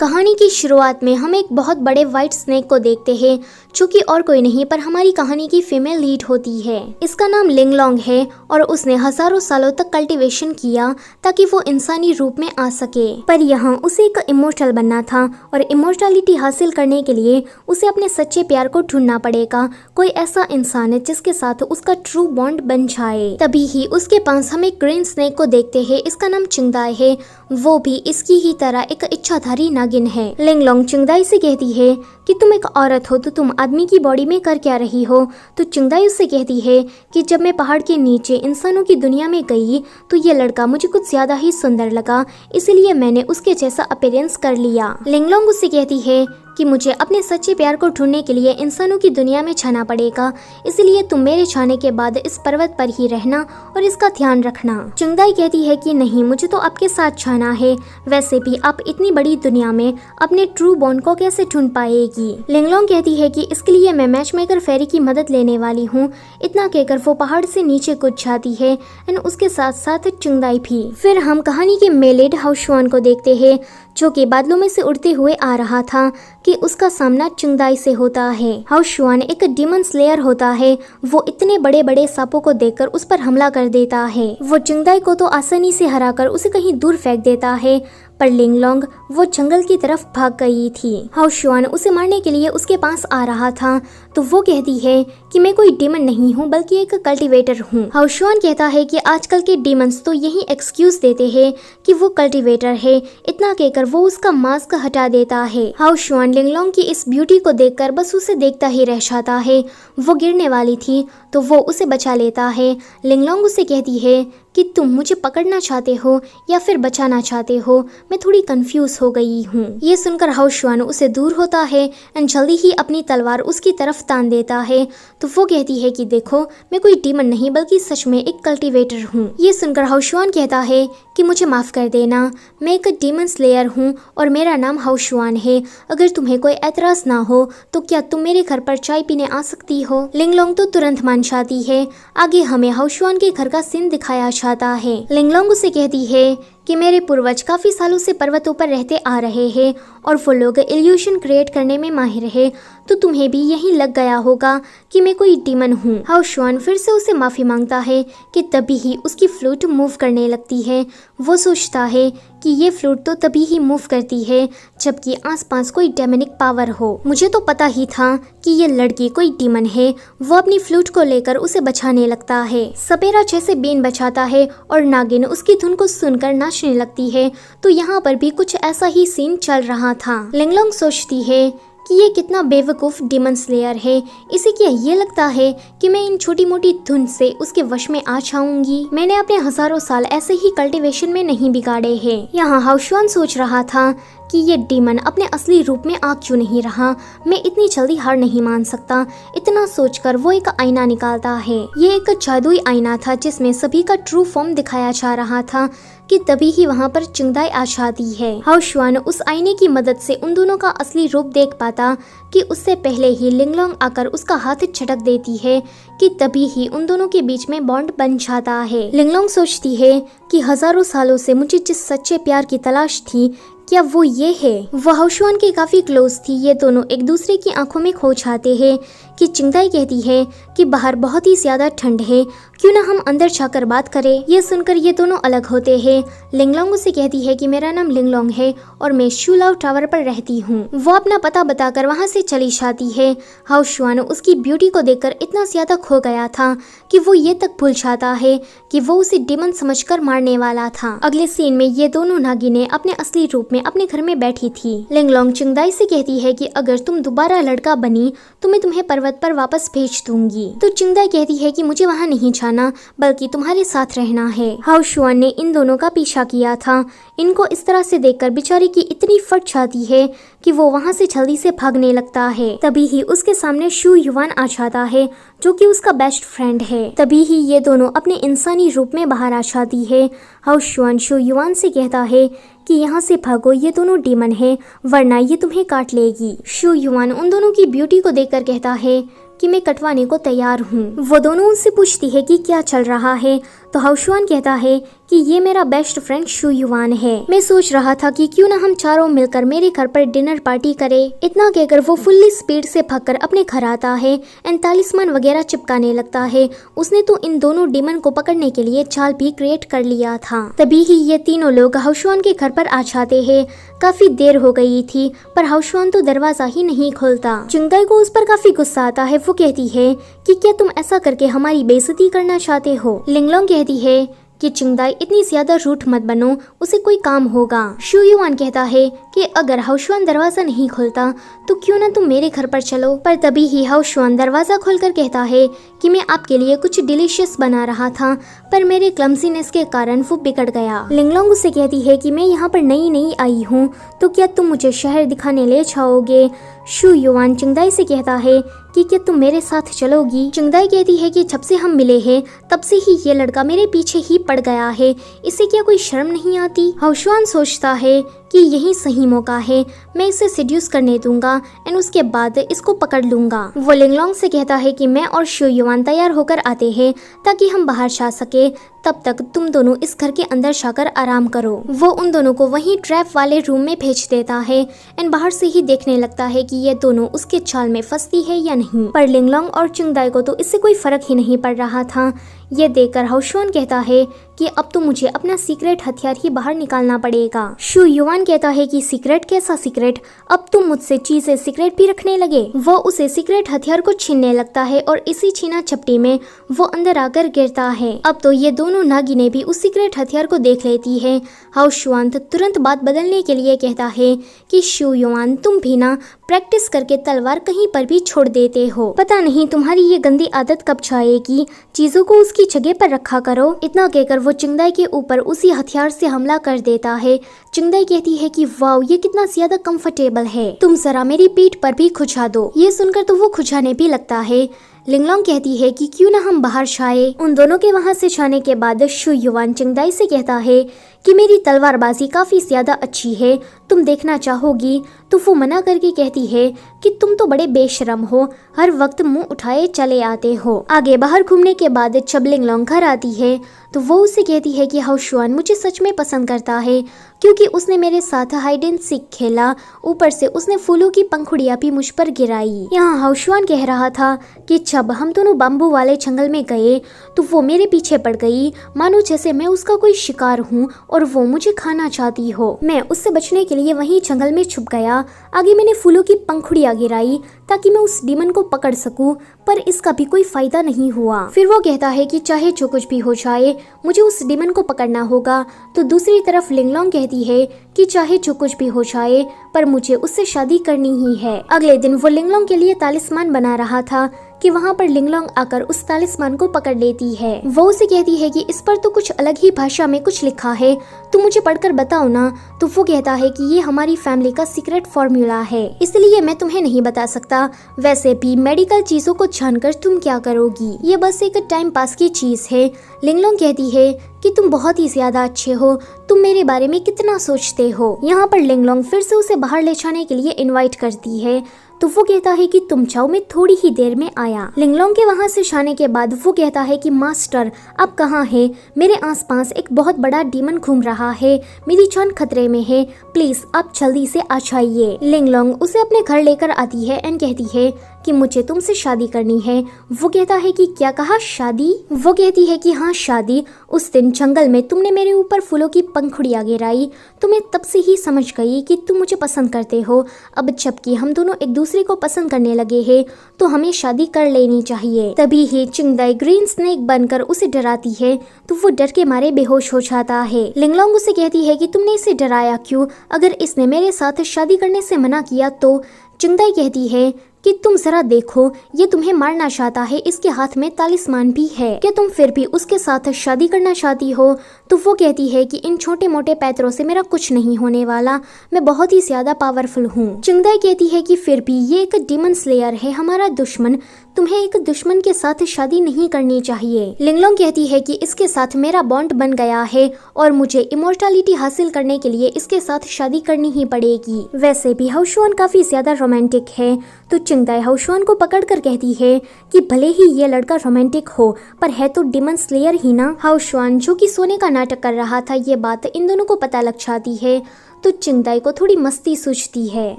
कहानी की शुरुआत में हम एक बहुत बड़े व्हाइट स्नेक को देखते हैं जो कि और कोई नहीं पर हमारी कहानी की फीमेल लीड होती है। इसका नाम लिंगलोंग है और उसने हजारों सालों तक कल्टीवेशन किया ताकि वो इंसानी रूप में आ सके। पर यहाँ उसे एक इमोर्टल बनना था और इमोर्टलिटी हासिल करने के लिए उसे अपने सच्चे प्यार को ढूंढना पड़ेगा, कोई ऐसा इंसान जिसके साथ उसका ट्रू बॉन्ड बन जाए। तभी ही उसके पास हम एक ग्रीन स्नेक को देखते हैं। इसका नाम चिंगदाई है, वो भी इसकी ही तरह एक इच्छाधारी नागिन है। लिंगलोंग चिंगदाई से कहती है कि तुम एक औरत हो तो तुम आदमी की बॉडी में कर क्या रही हो। तो चिंगदाई उससे कहती है कि जब मैं पहाड़ के नीचे इंसानों की दुनिया में गई तो ये लड़का मुझे कुछ ज्यादा ही सुंदर लगा, इसलिए मैंने उसके जैसा अपीयरेंस कर लिया। लिंगलोंग उससे कहती है कि मुझे अपने सच्चे प्यार को ढूंढने के लिए इंसानों की दुनिया में छाना पड़ेगा, इसलिए तुम मेरे छाने के बाद इस पर्वत पर ही रहना और इसका ध्यान रखना। चिंगदाई कहती है कि नहीं, मुझे तो आपके साथ छाना है, वैसे भी आप इतनी बड़ी दुनिया में अपने ट्रू बॉन्ड को कैसे ढूंढ पाएगी। लिंगलोंग कहती है कि इसके लिए मैं मैच मेकर फेरी की मदद लेने वाली हूँ। इतना कहकर वो पहाड़ से नीचे कूद जाती है एंड उसके साथ साथ चिंगदाई भी। फिर हम कहानी के मेलेड हाउशुआन को देखते हैं जो कि बादलों में से उड़ते हुए आ रहा था कि उसका सामना चिंगदाई से होता है। हाउशुआन एक डीमन स्लेयर होता है, वो इतने बड़े बड़े सांपों को देखकर उस पर हमला कर देता है। वो चिंगदाई को तो आसानी से हराकर उसे कहीं दूर फेंक देता है, पर लिंगलोंग वो जंगल की तरफ भाग गई थी। हाउशुआन उसे मारने के लिए उसके पास आ रहा था तो वो कहती है कि मैं कोई डीमन नहीं हूँ बल्कि एक कल्टीवेटर हूँ। हाउशुआन कहता है कि आजकल के डीमंस तो यही एक्सक्यूज देते हैं कि वो कल्टीवेटर है। इतना कहकर वो उसका मास्क हटा देता है। हाउशुआन लिंगलोंग की इस ब्यूटी को देखकर बस उसे देखता ही रह जाता है। वो गिरने वाली थी तो वो उसे बचा लेता है। लिंगलोंग उसे कहती है कि तुम मुझे पकड़ना चाहते हो या फिर बचाना चाहते हो, मैं थोड़ी कंफ्यूज हो गई हूँ। ये सुनकर हाउशुआन उसे दूर होता है एंड जल्दी ही अपनी तलवार उसकी तरफ तान देता है। तो वो कहती है कि देखो, मैं कोई डीमन नहीं बल्कि सच में एक कल्टीवेटर हूँ। ये सुनकर हाउशुआन कहता है कि मुझे माफ कर देना, मैं एक डीमन स्लेयर हूँ और मेरा नाम हाउशुआन है। अगर तुम्हें कोई एतराज ना हो तो क्या तुम मेरे घर पर चाय पीने आ सकती हो। लिंगलोंग तो तुरंत मान जाती है। आगे हमें हाउशुआन के घर का सीन दिखाया जाता है। लिंगलोंग उसे कहती है कि मेरे पूर्वज काफी सालों से पर्वतों पर रहते आ रहे हैं और वो लोग इल्यूशन क्रिएट करने में माहिर है, तो तुम्हें भी यही लग गया होगा कि मैं कोई डीमन हूँ। हाउशुआन फिर से उसे माफी मांगता है कि तभी ही उसकी फ्लूट मूव करने लगती है। वो सोचता है कि ये फ्लूट तो तभी ही मूव करती है जबकि आसपास कोई डेमोनिक पावर हो। मुझे तो पता ही था कि ये लड़की कोई डीमन है। वो अपनी फ्लूट को लेकर उसे बचाने लगता है। सपेरा जैसे बीन बचाता है और नागिन उसकी धुन को सुनकर नाचने लगती है। तो यहाँ पर भी कुछ ऐसा ही सीन चल रहा था। लिंगलोंग सोचती है कि ये कितना बेवकूफ डीमन स्लेयर है, इसे क्या ये लगता है कि मैं इन छोटी मोटी धुन से उसके वश में आ जाऊंगी। मैंने अपने हजारों साल ऐसे ही कल्टीवेशन में नहीं बिगाड़े हैं। यहाँ हाउशुआन सोच रहा था कि ये डीमन अपने असली रूप में आ क्यों नहीं रहा, मैं इतनी जल्दी हार नहीं मान सकता। इतना सोचकर वो एक आईना निकालता है। ये एक जादुई आईना था जिसमें सभी का ट्रू फॉर्म दिखाया जा रहा था कि तभी ही वहाँ पर चिंगदाई आ जाती है। हाउशुआन उस आईने की मदद से उन दोनों का असली रूप देख पाता कि उससे पहले ही लिंगलोंग आकर उसका हाथ झटक देती है कि तभी ही उन दोनों के बीच में बॉन्ड बन जाता है। लिंगलोंग सोचती है कि हजारों सालों से मुझे जिस सच्चे प्यार की तलाश थी, क्या वो ये है। वो हाउशुआन के काफी क्लोज थी। ये दोनों एक दूसरे की आंखों में खो जाते हैं कि चिंगदाई कहती है कि बाहर बहुत ही ज्यादा ठंड है, क्यों ना हम अंदर जाकर बात करें। ये सुनकर ये दोनों अलग होते हैं। लिंगलोंग उसे कहती है कि मेरा नाम लिंगलोंग है और मैं शूलाव टावर पर रहती हूँ। वो अपना पता बताकर वहाँ से चली जाती है। हाउशुआन उसकी ब्यूटी को देखकर इतना ज्यादा खो गया था कि वो ये तक भूल जाता है कि वो उसे डीमन समझकर मारने वाला था। अगले सीन में ये दोनों नागिनें अपने असली रूप में अपने घर में बैठी थी। लिंगलोंग चिंगदाई से कहती है कि अगर तुम दोबारा लड़का बनी तो मैं तुम्हें पर्वत पर वापस भेज दूंगी। तो चिंगदाई कहती है कि मुझे वहाँ नहीं जाना बल्कि तुम्हारे साथ रहना है। हाउशुआन ने इन दोनों का पीछा किया था। इनको इस तरह से देखकर बेचारी की इतनी फट जाती है कि वो वहाँ से जल्दी से भागने लगता है। तभी ही उसके सामने शू युवान आ जाता है जो कि उसका बेस्ट फ्रेंड है। तभी ही ये दोनों अपने इंसानी रूप में बाहर आ जाती है। हाउशुआन शू युवान से कहता है कि यहाँ से भागो, ये दोनों डीमन है वरना ये तुम्हें काट लेगी। शू युवान उन दोनों की ब्यूटी को देखकर कहता है कि मैं कटवाने को तैयार हूँ। वो दोनों उनसे पूछती है कि क्या चल रहा है, तो हाउशुआन कहता है कि ये मेरा बेस्ट फ्रेंड शू युआन है। मैं सोच रहा था कि क्यों ना हम चारों मिलकर मेरे घर पर डिनर पार्टी करें। इतना कहकर वो फुल्ली स्पीड से भागकर अपने घर आता है एंड तालिस्मान वगैरह चिपकाने लगता है। उसने तो इन दोनों डीमन को पकड़ने के लिए जाल भी क्रिएट कर लिया था। तभी ही ये तीनों लोग हाउशुआन के घर पर आ जाते हैं। काफी देर हो गई थी पर हाउशुआन तो दरवाजा ही नहीं खोलता। चुंगदाई को उस पर काफी गुस्सा आता है। वो कहती है कि क्या तुम ऐसा करके हमारी बेइज्जती करना चाहते हो। लिंगलोंग कहती है कि चुंगदाई इतनी ज्यादा रूठ मत बनो, उसे कोई काम होगा। शू युआन कहता है कि अगर हाउशुआन दरवाजा नहीं खोलता तो क्यों ना तुम मेरे घर पर चलो। पर तभी ही हाउशुआन दरवाजा खोलकर कहता है कि मैं आपके लिए कुछ डिलीशियस बना रहा था पर मेरे क्लमसीनेस के कारण वो बिगड़ गया। लिंगलोंग उससे कहती है कि मैं यहाँ पर नई आई हूँ तो क्या तुम मुझे शहर दिखाने ले जाओगे। शू युआन चुंगदाई से कहता है कि क्या तुम मेरे साथ चलोगी। चुंगदाई कहती है कि जब से हम मिले हैं तब से ही ये लड़का मेरे पीछे ही पड़ गया है, इसे क्या कोई शर्म नहीं आती। हाउशुआन सोचता है कि यही सही मौका है, मैं इसे सेड्यूस करने दूंगा एंड उसके बाद इसको पकड़ लूंगा। वो लिंगलोंग से कहता है कि मैं और शू युआन तैयार होकर आते हैं ताकि हम बाहर जा सके, तब तक तुम दोनों इस घर के अंदर जाकर आराम करो। वो उन दोनों को वहीं ट्रैप वाले रूम में भेज देता है एंड बाहर से ही देखने लगता है कि ये दोनों उसके चाल में फंसती है या नहीं। पर लिंगलोंग और चुंगदाई को तो इससे कोई फर्क ही नहीं पड़ रहा था। ये देखकर हाउशुआन कहता है कि अब तो मुझे अपना सीक्रेट हथियार ही बाहर निकालना पड़ेगा। शू युआन कहता है कि सीक्रेट कैसा सीक्रेट, अब तुम मुझसे चीजें सीक्रेट भी रखने लगे। वो उसे सीक्रेट हथियार को छीनने लगता है और इसी छीना झपटी में वो अंदर आकर गिरता है। अब तो ये दोनों नागिनें भी उस सीक्रेट हथियार को देख लेती है। हाउशुआन तुरंत बात बदलने के लिए कहता है कि शू युआन तुम भी ना प्रैक्टिस करके तलवार कहीं पर भी छोड़ देते हो, पता नहीं तुम्हारी ये गंदी आदत कब जाएगी, चीजों को उसकी जगह पर रखा करो। इतना कहकर वो चुंगदाई के ऊपर उसी हथियार से हमला कर देता है। चुंगदाई कहती है कि वाओ ये कितना ज्यादा कंफर्टेबल है, तुम जरा मेरी पीठ पर भी खुजा दो। ये सुनकर तो वो खुजाने भी लगता है। लिंगलोंग कहती है कि क्यों ना हम बाहर जाए। उन दोनों के वहां से जाने के बाद शू युआन चुंगदाई से कहता है कि मेरी तलवारबाजी काफी ज्यादा अच्छी है, तुम देखना चाहोगी। तो वो मना करके कहती है कि तुम तो बड़े बेशरम हो, हर वक्त मुंह उठाए चले आते हो। आगे बाहर घूमने के बाद जब लिंगलोंग घर आती है तो वो उसे कहती है कि हाउशुआन मुझे सच में पसंद करता है क्योंकि उसने मेरे साथ हाइड एंड सीक खेला, ऊपर से उसने फूलों की पंखुड़ियां भी मुझ पर गिराई। यहाँ हाउशुआन कह रहा था कि जब हम दोनों बाम्बू वाले जंगल में गए तो वो मेरे पीछे पड़ गई, मानो जैसे मैं उसका कोई शिकार हूँ और वो मुझे खाना चाहती हो। मैं उससे बचने के लिए वहीं जंगल में छुप गया। आगे मैंने फूलों की पंखुड़ियां गिराई ताकि मैं उस डीमन को पकड़ सकूं, पर इसका भी कोई फायदा नहीं हुआ। फिर वो कहता है कि चाहे जो कुछ भी हो जाए मुझे उस डीमन को पकड़ना होगा। तो दूसरी तरफ लिंगलोंग कहती है कि चाहे जो कुछ भी हो जाए पर मुझे उससे शादी करनी ही है। अगले दिन वो लिंगलोंग के लिए तालिस्मान बना रहा था कि वहाँ पर लिंगलोंग आकर उस तालिस्मान को पकड़ लेती है। वो उसे कहती है कि इस पर तो कुछ अलग ही भाषा में कुछ लिखा है, तुम मुझे पढ़कर बताओ ना। तो वो कहता है कि ये हमारी फैमिली का सीक्रेट फॉर्मूला है, इसलिए मैं तुम्हें नहीं बता सकता। वैसे भी मेडिकल चीजों को जानकर तुम क्या करोगी, ये बस एक टाइम पास की चीज है। लिंगलोंग कहती है कि तुम बहुत ही ज्यादा अच्छे हो, तुम मेरे बारे में कितना सोचते हो। यहाँ पर लिंगलोंग फिर से उसे बाहर ले जाने के लिए इनवाइट करती है तो वो कहता है कि तुम जाओ, मैं थोड़ी ही देर में आया। लिंगलोंग के वहाँ से जाने के बाद वो कहता है कि मास्टर आप कहाँ हैं, मेरे आसपास एक बहुत बड़ा डीमन घूम रहा है, मेरी जान खतरे में है, प्लीज आप जल्दी से आ जाइए। लिंगलोंग उसे अपने घर लेकर आती है एंड कहती है कि मुझे तुमसे शादी करनी है। वो कहता है कि क्या कहा, शादी? वो कहती है कि हाँ शादी। उस दिन जंगल में तुमने मेरे ऊपर फूलों की पंखुड़ियां गिराई तो मैं तब से ही समझ गई कि तुम मुझे पसंद करते हो। अब जबकि हम दोनों एक दूसरे को पसंद करने लगे हैं तो हमें शादी कर लेनी चाहिए। तभी ही चुंगदाई ग्रीन स्नेक बनकर उसे डराती है तो वो डर के मारे बेहोश हो जाता है। लिंगलोंग उसे कहती है कि तुमने इसे डराया क्यों, अगर इसने मेरे साथ शादी करने से मना किया तो। चुंगदाई कहती है कि तुम जरा देखो, ये तुम्हें मारना चाहता है, इसके हाथ में तालिस्मान भी है, क्या तुम फिर भी उसके साथ शादी करना चाहती हो? तो वो कहती है कि इन छोटे मोटे पैतरों से मेरा कुछ नहीं होने वाला, मैं बहुत ही ज्यादा पावरफुल हूँ। चुंगदाई कहती है कि फिर भी ये एक डीमन स्लेयर है, हमारा दुश्मन, तुम्हें एक दुश्मन के साथ शादी नहीं करनी चाहिए। लिंगलोंग कहती है कि इसके साथ मेरा बॉन्ड बन गया है और मुझे इमोर्टैलिटी हासिल करने के लिए इसके साथ शादी करनी ही पड़ेगी। वैसे भी हाओशुआन काफी ज्यादा रोमांटिक है, तो चिंगदाई हाओशुआन को पकड़कर कहती है कि भले ही ये लड़का रोमांटिक हो पर है तो डिमन स्लेयर ही ना। हाओशुआन जो कि सोने का नाटक कर रहा था, ये बात इन दोनों को पता लग जाती है, तो चिंगदाई को थोड़ी मस्ती सूझती है।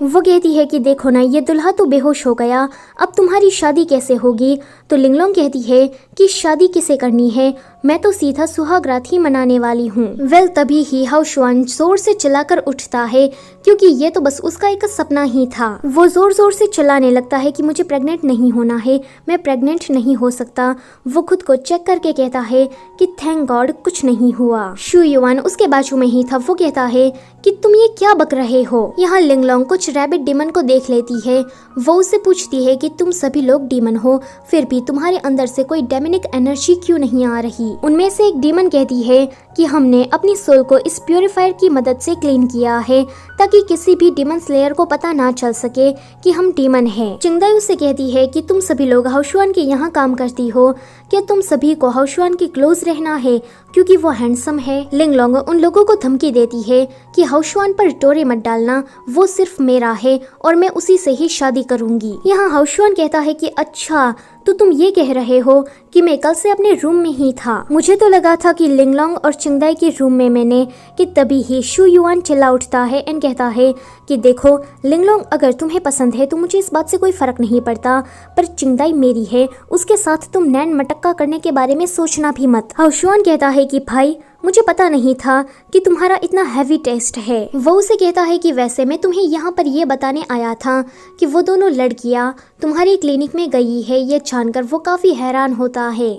वो कहती है कि देखो ना, ये दुल्हा तो बेहोश हो गया, अब तुम्हारी शादी कैसे होगी। तो लिंगलोंग कहती है कि शादी किसे करनी है, मैं तो सीधा सुहाग रात ही मनाने वाली हूँ। वेल तभी ही हाओशुआन जोर से चिल्लाकर उठता है, क्योंकि ये तो बस उसका एक सपना ही था। वो जोर जोर से चिल्लाने लगता है कि मुझे प्रेग्नेंट नहीं होना है, मैं प्रेग्नेंट नहीं हो सकता। वो खुद को चेक करके कहता है कि थैंक गॉड कुछ नहीं हुआ। शू युआन उसके बाजू में ही था। वो कहता है कि तुम ये क्या बक रहे हो। यहाँ लिंगलोंग कुछ रैबिट डीमन को देख लेती है। वो उससे पूछती है कि तुम सभी लोग डीमन हो, फिर भी तुम्हारे अंदर से कोई डेमोनिक एनर्जी क्यों नहीं आ रही। उनमें से एक डीमन कहती है कि हमने अपनी सोल को इस प्यूरिफायर की मदद से क्लीन किया है, ताकि किसी भी डीमन स्लेयर को पता ना चल सके कि हम डीमन हैं। चिंगदाई उससे कहती है कि तुम सभी लोग हाओशुआन के यहाँ काम करती हो, क्या तुम सभी को हाओशुआन के क्लोज रहना है क्योंकि वो हैंडसम है। लिंगलोंग उन लोगों को धमकी देती है कि हाओशुआन पर डोरे मत डालना, वो सिर्फ मेरा है और मैं उसी से ही शादी करूंगी। यहाँ हाओशुआन कहता है कि अच्छा, तो तुम ये कह रहे हो कि मैं कल से अपने रूम में ही था, मुझे तो लगा था कि लिंगलोंग और चिंगदाई के रूम में मैंने। कि तभी ही शू युआन चिल्ला उठता है एंड कहता है कि देखो लिंगलोंग, अगर तुम्हें पसंद है तो मुझे इस बात से कोई फर्क नहीं पड़ता, पर चिंगदाई मेरी है, उसके साथ तुम नैन मटक्का करने के बारे में सोचना भी मत। हाओशुआन कहता है कि भाई मुझे पता नहीं था कि तुम्हारा इतना हैवी टेस्ट है। वो उसे कहता है कि वैसे मैं तुम्हें यहाँ पर ये बताने आया था कि वो दोनों लड़कियाँ तुम्हारी क्लिनिक में गई है। ये जानकर वो काफी हैरान होता है।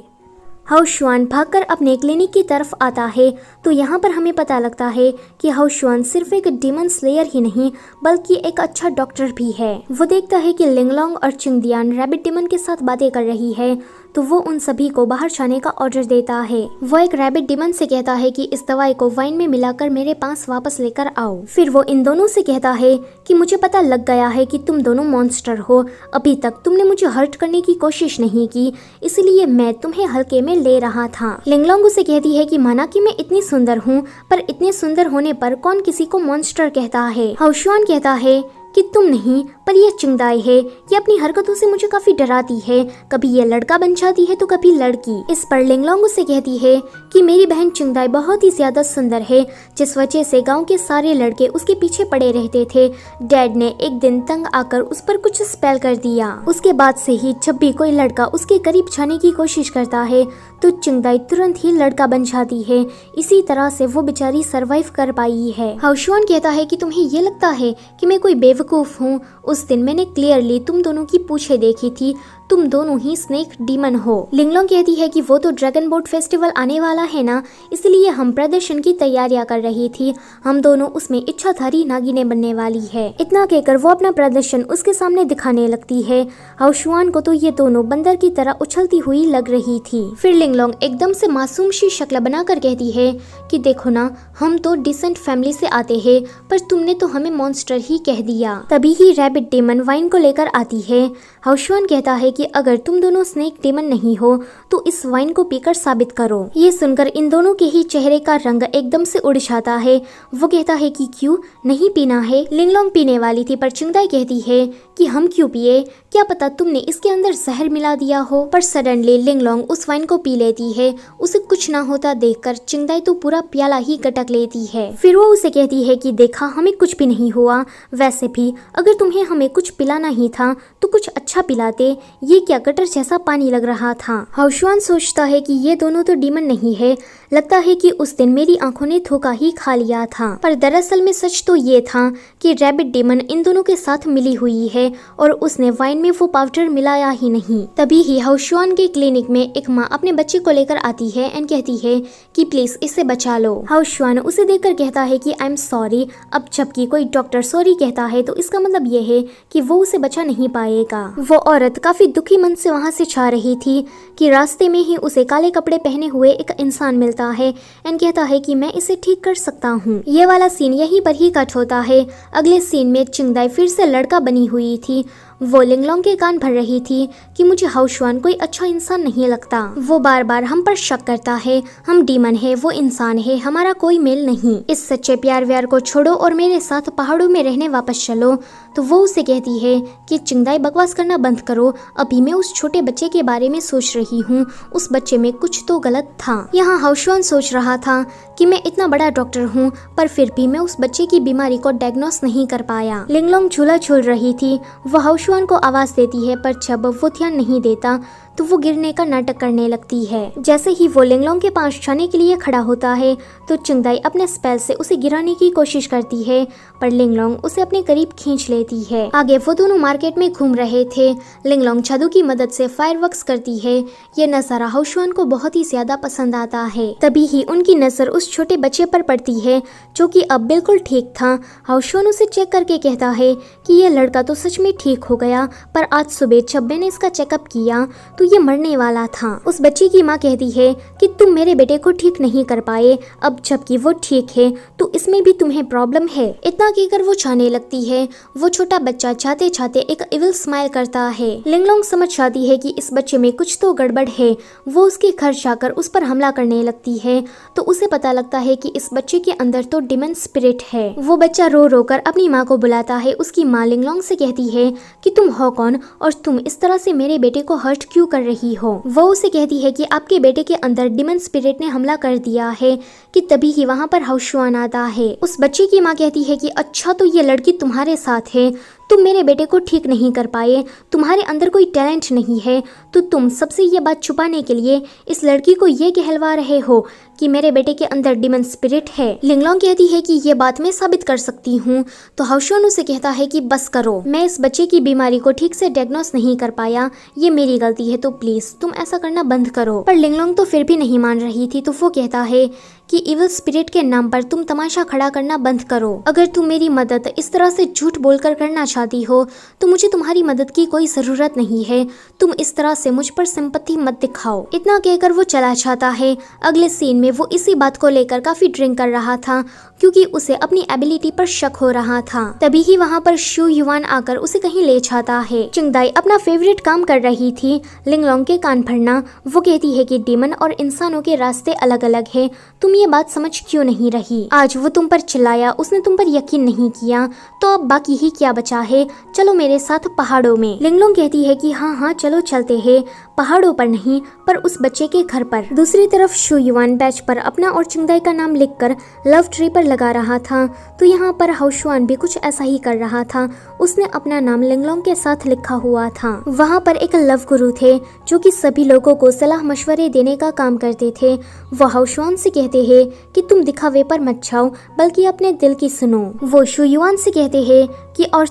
हाओशुआन भागकर अपने क्लिनिक की तरफ आता है, तो यहाँ पर हमें पता लगता है कि हाओशुआन सिर्फ एक डीमन स्लेयर ही नहीं बल्कि एक अच्छा डॉक्टर भी है। वो देखता है कि लिंगलोंग और चिंगदियान रैबिट डीमन के साथ बातें कर रही है, तो वो उन सभी को बाहर जाने का ऑर्डर देता है। वो एक रैबिट डीमन से कहता है कि इस दवाई को वाइन में मिलाकर मेरे पास वापस लेकर आओ। फिर वो इन दोनों से कहता है कि मुझे पता लग गया है कि तुम दोनों मॉन्स्टर हो, अभी तक तुमने मुझे हर्ट करने की कोशिश नहीं की, इसलिए मैं तुम्हें हल्के में ले रहा था। लिंगलोंग उसे कहती है कि माना कि मैं इतनी सुंदर हूँ, पर इतने सुंदर होने पर कौन किसी को मॉन्स्टर कहता है। हाओशुआन कहता है कि तुम नहीं, पर यह चिंगदाई है, ये अपनी हरकतों से मुझे काफी डराती है, कभी ये लड़का बन जाती है तो कभी लड़की। इस पर लिंगलोंग उसे कहती है कि मेरी बहन चिंगदाई बहुत ही ज्यादा सुंदर है, जिस वजह से गांव के सारे लड़के उसके पीछे पड़े रहते थे। डैड ने एक दिन तंग आकर उस पर कुछ स्पेल कर दिया। उसके बाद से ही जब भी कोई लड़का उसके करीब जाने की कोशिश करता है तो चिंगदाई तुरंत ही लड़का बन जाती है। इसी तरह से वो बेचारी सरवाइव कर पाई है। हाओशुआन कहता है कि तुम्हें ये लगता है कि मैं कोई बेवकूफ हूँ, उस दिन मैंने क्लियरली तुम दोनों की पूंछें देखी थी, तुम दोनों ही स्नेक डीमन हो। लिंगलोंग कहती है कि वो तो ड्रैगन बोट फेस्टिवल आने वाला है ना, इसलिए हम प्रदर्शन की तैयारियां कर रही थी, हम दोनों उसमें इच्छाधारी नागिने बनने वाली है। इतना कहकर वो अपना प्रदर्शन उसके सामने दिखाने लगती है। हाओशुआन को तो ये दोनों बंदर की तरह उछलती हुई लग रही थी। फिर लिंगलोंग एकदम से मासूम सी शक्ल बनाकर कहती है कि देखो ना, हम तो डिसेंट फैमिली से आते हैं, पर तुमने तो हमें मॉन्स्टर ही कह दिया। तभी ही रैबिट डीमन वाइन को लेकर आती है। हाओशुआन कहता है कि अगर तुम दोनों स्नेक डीमन नहीं हो तो इस वाइन को पीकर साबित करो। ये सुनकर इन दोनों के ही चेहरे का रंग एकदम से उड़ जाता है। वो कहता है कि क्यों नहीं पीना है। लिंगलोंग पीने वाली थी, पर चिंगदाई कहती है कि हम क्यों पिए, क्या पता तुमने इसके अंदर जहर मिला दिया हो। पर सडनली लिंगलोंग उस वाइन को पी लेती है। उसे कुछ ना होता देखकर चिंगदाई तो पूरा प्याला ही गटक लेती है। फिर वो उसे कहती है कि देखा, हमें कुछ भी नहीं हुआ, वैसे भी अगर तुम्हें हमें कुछ पिलाना ही था तो कुछ अच्छा पिलाते, ये क्या गटर जैसा पानी लग रहा था। हाओशुआन सोचता है कि ये दोनों तो डीमन नहीं है, लगता है कि उस दिन मेरी आंखों ने धोखा ही खा लिया था। पर दरअसल में सच तो ये था कि रैबिट डीमन इन दोनों के साथ मिली हुई है और उसने वाइन में वो पाउडर मिलाया ही नहीं। तभी ही हाओशुआन के क्लिनिक में एक माँ अपने बच्चे को लेकर आती है एंड कहती है कि प्लीज इसे बचा लो। हाओशुआन उसे देखकर कहता है कि आई एम सॉरी। अब जबकि कोई डॉक्टर सॉरी कहता है तो इसका मतलब ये है कि वो उसे बचा नहीं पाएगा। वो औरत काफी दुखी मन से वहाँ से जा रही थी कि रास्ते में ही उसे काले कपड़े पहने हुए एक इंसान मिलता है एंड कहता है कि मैं इसे ठीक कर सकता हूँ। ये वाला सीन यहीं पर ही कट होता है। अगले सीन में चिंगदाई फिर से लड़का बनी हुई थी। वो लिंगलोंग के कान भर रही थी कि मुझे हाउशुआन कोई अच्छा इंसान नहीं लगता। वो बार बार हम पर शक करता है, हम डीमन है, वो इंसान है, हमारा कोई मेल नहीं। इस सच्चे प्यार व्यार को छोड़ो और मेरे साथ पहाड़ों में रहने वापस चलो। तो वो उसे कहती है कि चिंगदाई बकवास करना बंद करो, अभी मैं उस छोटे बच्चे के बारे में सोच रही हूँ, उस बच्चे में कुछ तो गलत था। यहाँ हाउशुआन सोच रहा था कि मैं इतना बड़ा डॉक्टर हूँ पर फिर भी मैं उस बच्चे की बीमारी को डायग्नोस नहीं कर पाया। लिंगलोंग झूला झूल रही थी, वो हाउशुआन को आवाज देती है पर जब वो ध्यान नहीं देता तो वो गिरने का नाटक करने लगती है। जैसे ही वो लिंगलोंग के पास जाने के लिए खड़ा होता है तो चिंगदाई अपने स्पेल से उसे गिराने की कोशिश करती है पर लिंगलोंग उसे अपने करीब खींच लेती है। आगे वो दोनों मार्केट में घूम रहे थे। लिंगलोंग जादू की मदद से फायरवर्क्स करती है। ये नजारा हाउशुआन को बहुत ही ज्यादा पसंद आता है। तभी ही उनकी नजर उस छोटे बच्चे पर पड़ती है जो कि अब बिल्कुल ठीक था। हाउशुआन उसे चेक करके कहता है कि ये लड़का तो सच में ठीक हो गया, पर आज सुबह जब मैंने इसका चेकअप किया तो ये मरने वाला था। उस बच्चे की माँ कहती है कि तुम मेरे बेटे को ठीक नहीं कर पाए, अब जबकि वो ठीक है तो इसमें भी तुम्हें प्रॉब्लम है। इतना कहकर वो जाने लगती है। वो छोटा बच्चा चाहते चाहते एक इविल स्माइल करता है। लिंगलोंग समझ जाती है कि इस बच्चे में कुछ तो गड़बड़ है। वो उसके घर जाकर उस पर हमला करने लगती है तो उसे पता लगता है कि इस बच्चे के अंदर तो डिमन स्पिरिट है। वो बच्चा रो रो कर अपनी माँ को बुलाता है। उसकी माँ लिंगलोंग से कहती है कि तुम हो कौन और तुम इस तरह से मेरे बेटे को हर्ट क्यों कर रही हो। वो उसे कहती है कि आपके बेटे के अंदर डिमन स्पिरिट ने हमला कर दिया है। कि तभी ही वहाँ पर हाउशुआन आता है। उस बच्चे की माँ कहती है कि अच्छा तो ये लड़की तुम्हारे साथ है, तुम मेरे बेटे को ठीक नहीं कर पाए, तुम्हारे अंदर कोई टैलेंट नहीं है, तो तुम सबसे ये बात छुपाने के लिए इस लड़की को ये कहलवा रहे हो कि मेरे बेटे के अंदर डिमन स्पिरिट है। लिंगलोंग कहती है कि ये बात मैं साबित कर सकती हूँ। तो हाउशुआन उसे कहता है कि बस करो, मैं इस बच्चे की बीमारी को ठीक से डायग्नोस नहीं कर पाया, ये मेरी गलती है, तो प्लीज तुम ऐसा करना बंद करो। पर लिंगलोंग तो फिर भी नहीं मान रही थी। तो वो कहता है कि इविल स्पिरिट के नाम पर तुम तमाशा खड़ा करना बंद करो। अगर तुम मेरी मदद इस तरह से झूठ बोलकर करना चाहती हो तो मुझे तुम्हारी मदद की कोई जरूरत नहीं है। तुम इस तरह से मुझ पर सिंपैथी मत दिखाओ। इतना कहकर वो चला जाता है। अगले सीन में वो इसी बात को लेकर काफी ड्रिंक कर रहा था क्योंकि उसे अपनी एबिलिटी पर शक हो रहा था। तभी ही वहाँ पर शू युआन आकर उसे कहीं ले जाता है। चिंगदाई अपना फेवरेट काम कर रही थी, लिंगलोंग के कान भरना। वो कहती है कि डीमन और इंसानों के रास्ते अलग अलग है, तुम ये बात समझ क्यों नहीं रही। आज वो तुम पर चिल्लाया, उसने तुम पर यकीन नहीं किया, तो अब बाकी ही क्या बचा है, चलो मेरे साथ पहाड़ों में। लिंगलोंग कहती है कि हाँ हाँ चलो चलते हैं, पहाड़ों पर नहीं पर उस बच्चे के घर पर। दूसरी तरफ शू युआन बैच पर अपना और चिंगदाई का नाम लिखकर लव ट्री पर लगा रहा था। तो यहाँ पर हाउशुआन भी कुछ ऐसा ही कर रहा था। उसने अपना नाम लिंगलोंग के साथ लिखा हुआ था। वहाँ पर एक लव गुरु थे जो कि सभी लोगों को सलाह मशवरे देने का काम करते थे। वो हाउशुआन से कहते हैं कि तुम दिखावे पर मत जाओ बल्कि अपने दिल की सुनो। वो शू युआन से कहते हैं कि और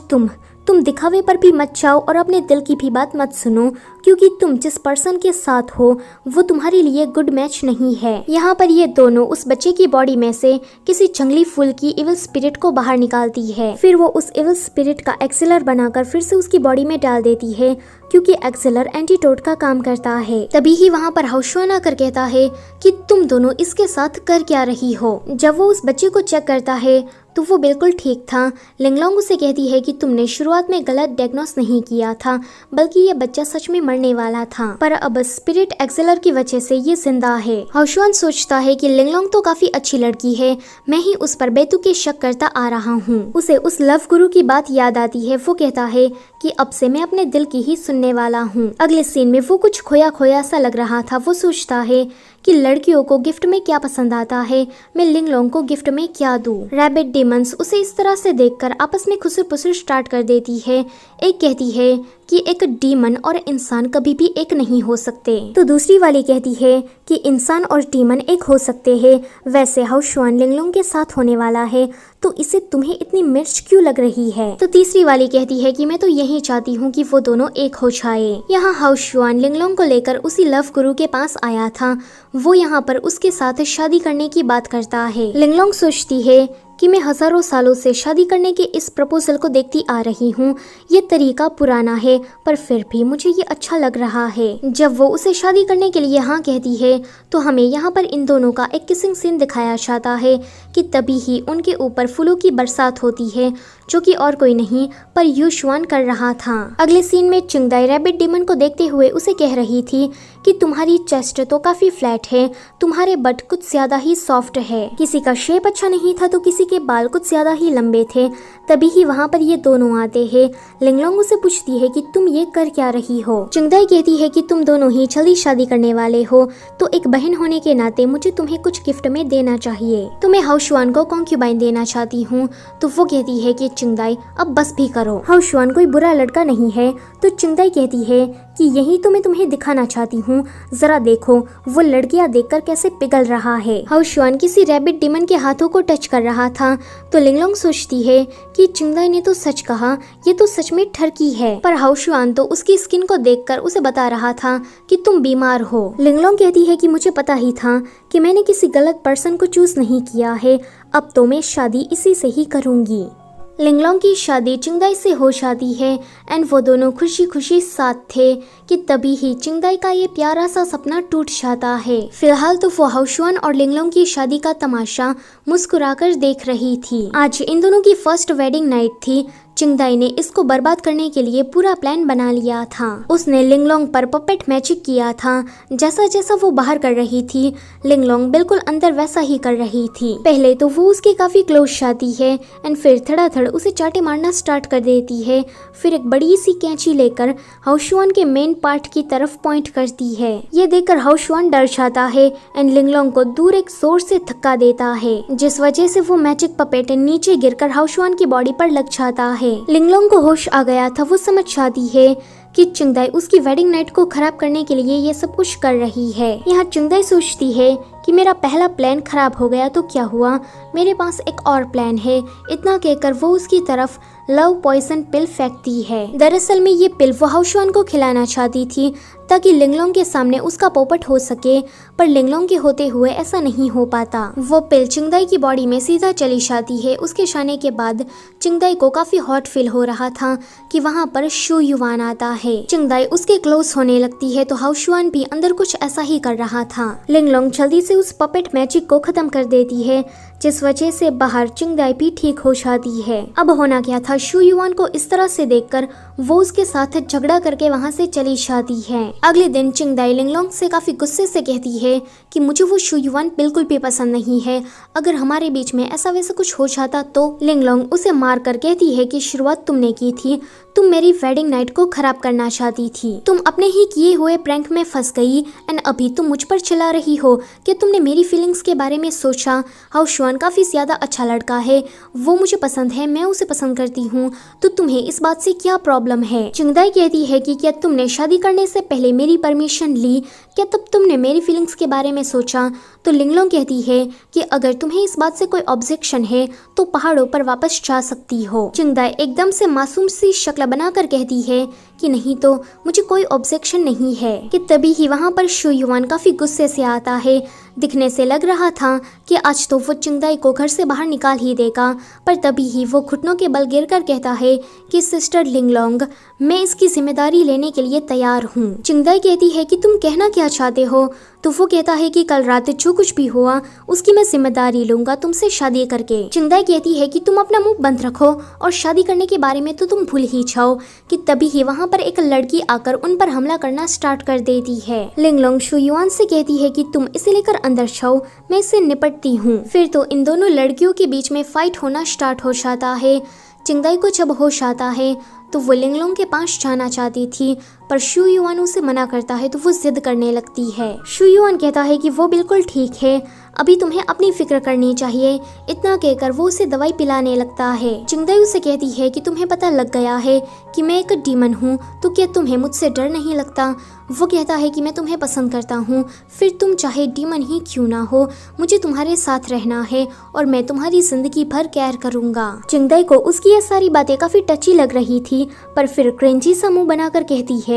तुम दिखावे पर भी मत जाओ और अपने दिल की भी बात मत सुनो, क्योंकि तुम जिस पर्सन के साथ हो वो तुम्हारे लिए गुड मैच नहीं है। यहाँ पर ये दोनों उस बच्चे की बॉडी में से किसी जंगली फूल की इविल स्पिरिट को बाहर निकालती है। फिर वो उस इविल स्पिरिट का एक्सेलर बनाकर फिर से उसकी बॉडी में डाल देती है क्योंकि एक्सेलर एंटीटोड का काम करता है। तभी ही वहाँ पर हाउशुआन आकर कहता है कि तुम दोनों इसके साथ कर क्या रही हो। जब वो उस बच्चे को चेक करता है तो वो बिल्कुल ठीक था। लिंगलोंग उसे कहती है कि तुमने शुरुआत में गलत डायग्नोस नहीं किया था, बल्कि ये बच्चा सच में मरने वाला था, पर अब स्पिरिट एक्सेलर की वजह से ये जिंदा है। हाउशुआन सोचता है कि लिंगलोंग तो काफी अच्छी लड़की है, मैं ही उस पर बेतुके शक करता आ रहा हूँ। उसे उस लव गुरु की बात याद आती है। वो कहता है कि अब से मैं अपने दिल की ही सुनने वाला हूँ। अगले सीन में वो कुछ खोया खोया सा लग रहा था। वो सोचता है कि लड़कियों को गिफ्ट में क्या पसंद आता है, मैं लिंगलोंग को गिफ्ट में क्या दूं। रैबिट डीमंस उसे इस तरह से देखकर आपस में खुसर पुसर स्टार्ट कर देती है। एक कहती है कि एक डीमन और इंसान कभी भी एक नहीं हो सकते, तो दूसरी वाली कहती है कि इंसान और डीमन एक हो सकते हैं। वैसे हाउशुआन लिंगलोंग के साथ होने वाला है तो इसे तुम्हें इतनी मिर्च क्यों लग रही है। तो तीसरी वाली कहती है कि मैं तो यही चाहती हूँ कि वो दोनों एक हो जाए। यहाँ हाउशुआन लिंगलोंग को लेकर उसी लव गुरु के पास आया था। वो यहाँ पर उसके साथ शादी करने की बात करता है। लिंगलोंग सोचती है कि मैं हजारों सालों से शादी करने के इस प्रपोजल को देखती आ रही हूँ। ये तरीका पुराना है पर फिर भी मुझे ये अच्छा लग रहा है। जब वो उसे शादी करने के लिए हाँ कहती है तो हमें यहाँ पर इन दोनों का एक किसिंग सीन दिखाया जाता है कि तभी ही उनके ऊपर फूलों की बरसात होती है, जो कि और कोई नहीं पर युशवान कर रहा था। अगले सीन में चिंगदाई रैबिट डीमन को देखते हुए उसे कह रही थी कि तुम्हारी चेस्ट तो काफी फ्लैट है, तुम्हारे बट कुछ ज्यादा ही सॉफ्ट है। किसी का शेप अच्छा नहीं था तो किसी के बाल कुछ ज्यादा ही लंबे थे। तभी ही वहाँ पर ये दोनों आते हैं। लिंगलोंग उसे पूछती है कि तुम ये कर क्या रही हो। चिंगदाई कहती है कि तुम दोनों ही जल्दी शादी करने वाले हो तो एक बहन होने के नाते मुझे तुम्हें कुछ गिफ्ट में देना चाहिए। तो मैं हाउशवान को कॉन्क्यूबाइन देना चाहती हूँ। तो वो कहती है कि चिंगदाई अब बस भी करो, हाउशवान कोई बुरा लड़का नहीं है। तो चिंगदाई कहती है कि यही तो मैं तुम्हें दिखाना चाहती हूँ, जरा देखो वो लड़कियाँ देखकर कैसे पिघल रहा है। हाउशवान किसी रैबिट डीमन के हाथों को टच कर रहा था तो लिंगलोंग सोचती है कि चिंगदाई ने तो सच कहा, ये तो सच में ठरकी है। पर हाउशवान तो उसकी स्किन को देखकर उसे बता रहा था कि तुम बीमार हो। लिंगलोंग कहती है कि मुझे पता ही था कि मैंने किसी गलत पर्सन को चूज नहीं किया है, अब तो मैं शादी इसी से ही करूंगी। लिंगलोंग की शादी चिंगदाई से हो जाती है एंड वो दोनों खुशी खुशी साथ थे कि तभी ही चिंगदाई का ये प्यारा सा सपना टूट जाता है। फिलहाल तो वो हाउशवान और लिंगलोंग की शादी का तमाशा मुस्कुराकर देख रही थी। आज इन दोनों की फर्स्ट वेडिंग नाइट थी। चिंगदाई ने इसको बर्बाद करने के लिए पूरा प्लान बना लिया था। उसने लिंगलोंग पर पपेट मैजिक किया था। जैसा जैसा वो बाहर कर रही थी लिंगलोंग बिल्कुल अंदर वैसा ही कर रही थी। पहले तो वो उसके काफी क्लोज जाती है एंड फिर धड़ाधड़ उसे चाटे मारना स्टार्ट कर देती है। फिर एक बड़ी सी कैंची लेकर हाउशवान के मेन पार्ट की तरफ पॉइंट करती है। ये देखकर हाउशवान डर जाता है एंड लिंगलोंग को दूर एक जोर से धक्का देता है, जिस वजह से वो मैजिक पपेट नीचे गिरकर हाउशवान की बॉडी पर लग जाता है। लिंगलोंग को होश आ गया था। वो समझ जाती है कि चिंगदाई उसकी वेडिंग नाइट को खराब करने के लिए ये सब कुछ कर रही है। यहाँ चिंगदाई सोचती है कि मेरा पहला प्लान खराब हो गया तो क्या हुआ, मेरे पास एक और प्लान है। इतना कहकर वो उसकी तरफ लव पॉइजन पिल फेंकती है। दरअसल में ये पिल वो हाउशवान को खिलाना चाहती थी ताकि लिंगलोंग के सामने उसका पोपट हो सके, पर लिंगलोंग के होते हुए ऐसा नहीं हो पाता। वो पिल चिंगदाई की बॉडी में सीधा चली जाती है। उसके जाने के बाद चिंगदाई को काफी हॉट फील हो रहा था कि वहाँ पर शू युवान आता है। चिंगदाई उसके क्लोज होने लगती है तो हाउशवान भी अंदर कुछ ऐसा ही कर रहा था। लिंगलोंग जल्दी से उस पपेट मैजिक को खत्म कर देती है, जिस वजह से बाहर चिंगदाई भी ठीक हो जाती है। अब होना क्या था, शू युवान को इस तरह से देखकर वो उसके साथ झगड़ा करके वहाँ से चली जाती है। अगले दिन चिंगदाई लिंगलोंग से काफी गुस्से से कहती है कि मुझे वो शू युवान बिल्कुल भी पसंद नहीं है, अगर हमारे बीच में ऐसा वैसा कुछ हो जाता तो। लिंगलोंग उसे मार कर कहती है कि शुरुआत तुमने की थी, तुम मेरी वेडिंग नाइट को खराब करना चाहती थी, तुम अपने ही किए हुए प्रैंक में फंस गई एंड अभी तुम मुझ पर चिल्ला रही हो कि तुमने मेरी फीलिंग्स के बारे में सोचा। हाउशवान काफी ज्यादा अच्छा लड़का है, वो मुझे पसंद है, मैं उसे पसंद करती हूँ, तो तुम्हें इस बात से क्या प्रॉब्लम है। चिंगदाई कहती है कि क्या तुमने शादी करने से पहले मेरी परमिशन ली, क्या तब तुमने मेरी फीलिंग्स के बारे में सोचा। तो लिंगलोंग कहती है कि अगर तुम्हें इस बात से कोई ऑब्जेक्शन है तो पहाड़ों पर वापस जा सकती हो। चिंगदाई एकदम से मासूम सी शक्ल बनाकर कहती है कि नहीं तो मुझे कोई ऑब्जेक्शन नहीं है। कि तभी ही वहाँ पर शू युवान काफी गुस्से से आता है। दिखने से लग रहा था कि आज तो वो चिंगदाई को घर से बाहर निकाल ही देगा, पर तभी ही वो घुटनों के बल गिरकर कहता है कि सिस्टर लिंगलोंग, मैं इसकी जिम्मेदारी लेने के लिए तैयार हूँ। चिंगदाई कहती है कि तुम कहना क्या चाहते हो। तो वो कहता है कि कल रात जो कुछ भी हुआ उसकी मैं जिम्मेदारी लूंगा तुमसे शादी करके। चिंगदाई कहती है कि तुम अपना मुंह बंद रखो और शादी करने के बारे में तो तुम भूल ही जाओ। कि तभी ही वहाँ पर एक लड़की आकर उन पर हमला करना स्टार्ट कर देती है। लिंगलोंग शू युवान से कहती है कि तुम इसे लेकर अंदर जाओ, मैं इससे निपटती हूँ। फिर तो इन दोनों लड़कियों के बीच में फाइट होना स्टार्ट हो जाता है। चिंगदाई को जब होश आता है तो वो लिंगलोंग के पास जाना चाहती थी, पर शू युवान उसे मना करता है तो वो जिद करने लगती है। शू युवान कहता है कि वो बिल्कुल ठीक है, अभी तुम्हें अपनी फिक्र करनी चाहिए। इतना कहकर वो उसे दवाई पिलाने लगता है। चिंगदाई उसे कहती है कि तुम्हें पता लग गया है कि मैं एक डीमन हूँ, तो क्या तुम्हें मुझसे डर नहीं लगता। वो कहता है कि मैं तुम्हें पसंद करता हूँ, फिर तुम चाहे डीमन ही क्यों ना हो, मुझे तुम्हारे साथ रहना है और मैं तुम्हारी जिंदगी भर केयर करूंगा। चिंगदाई को उसकी ये सारी बातें काफी टची लग रही थी, पर फिर क्रेंची सा मुंह बनाकर कहती है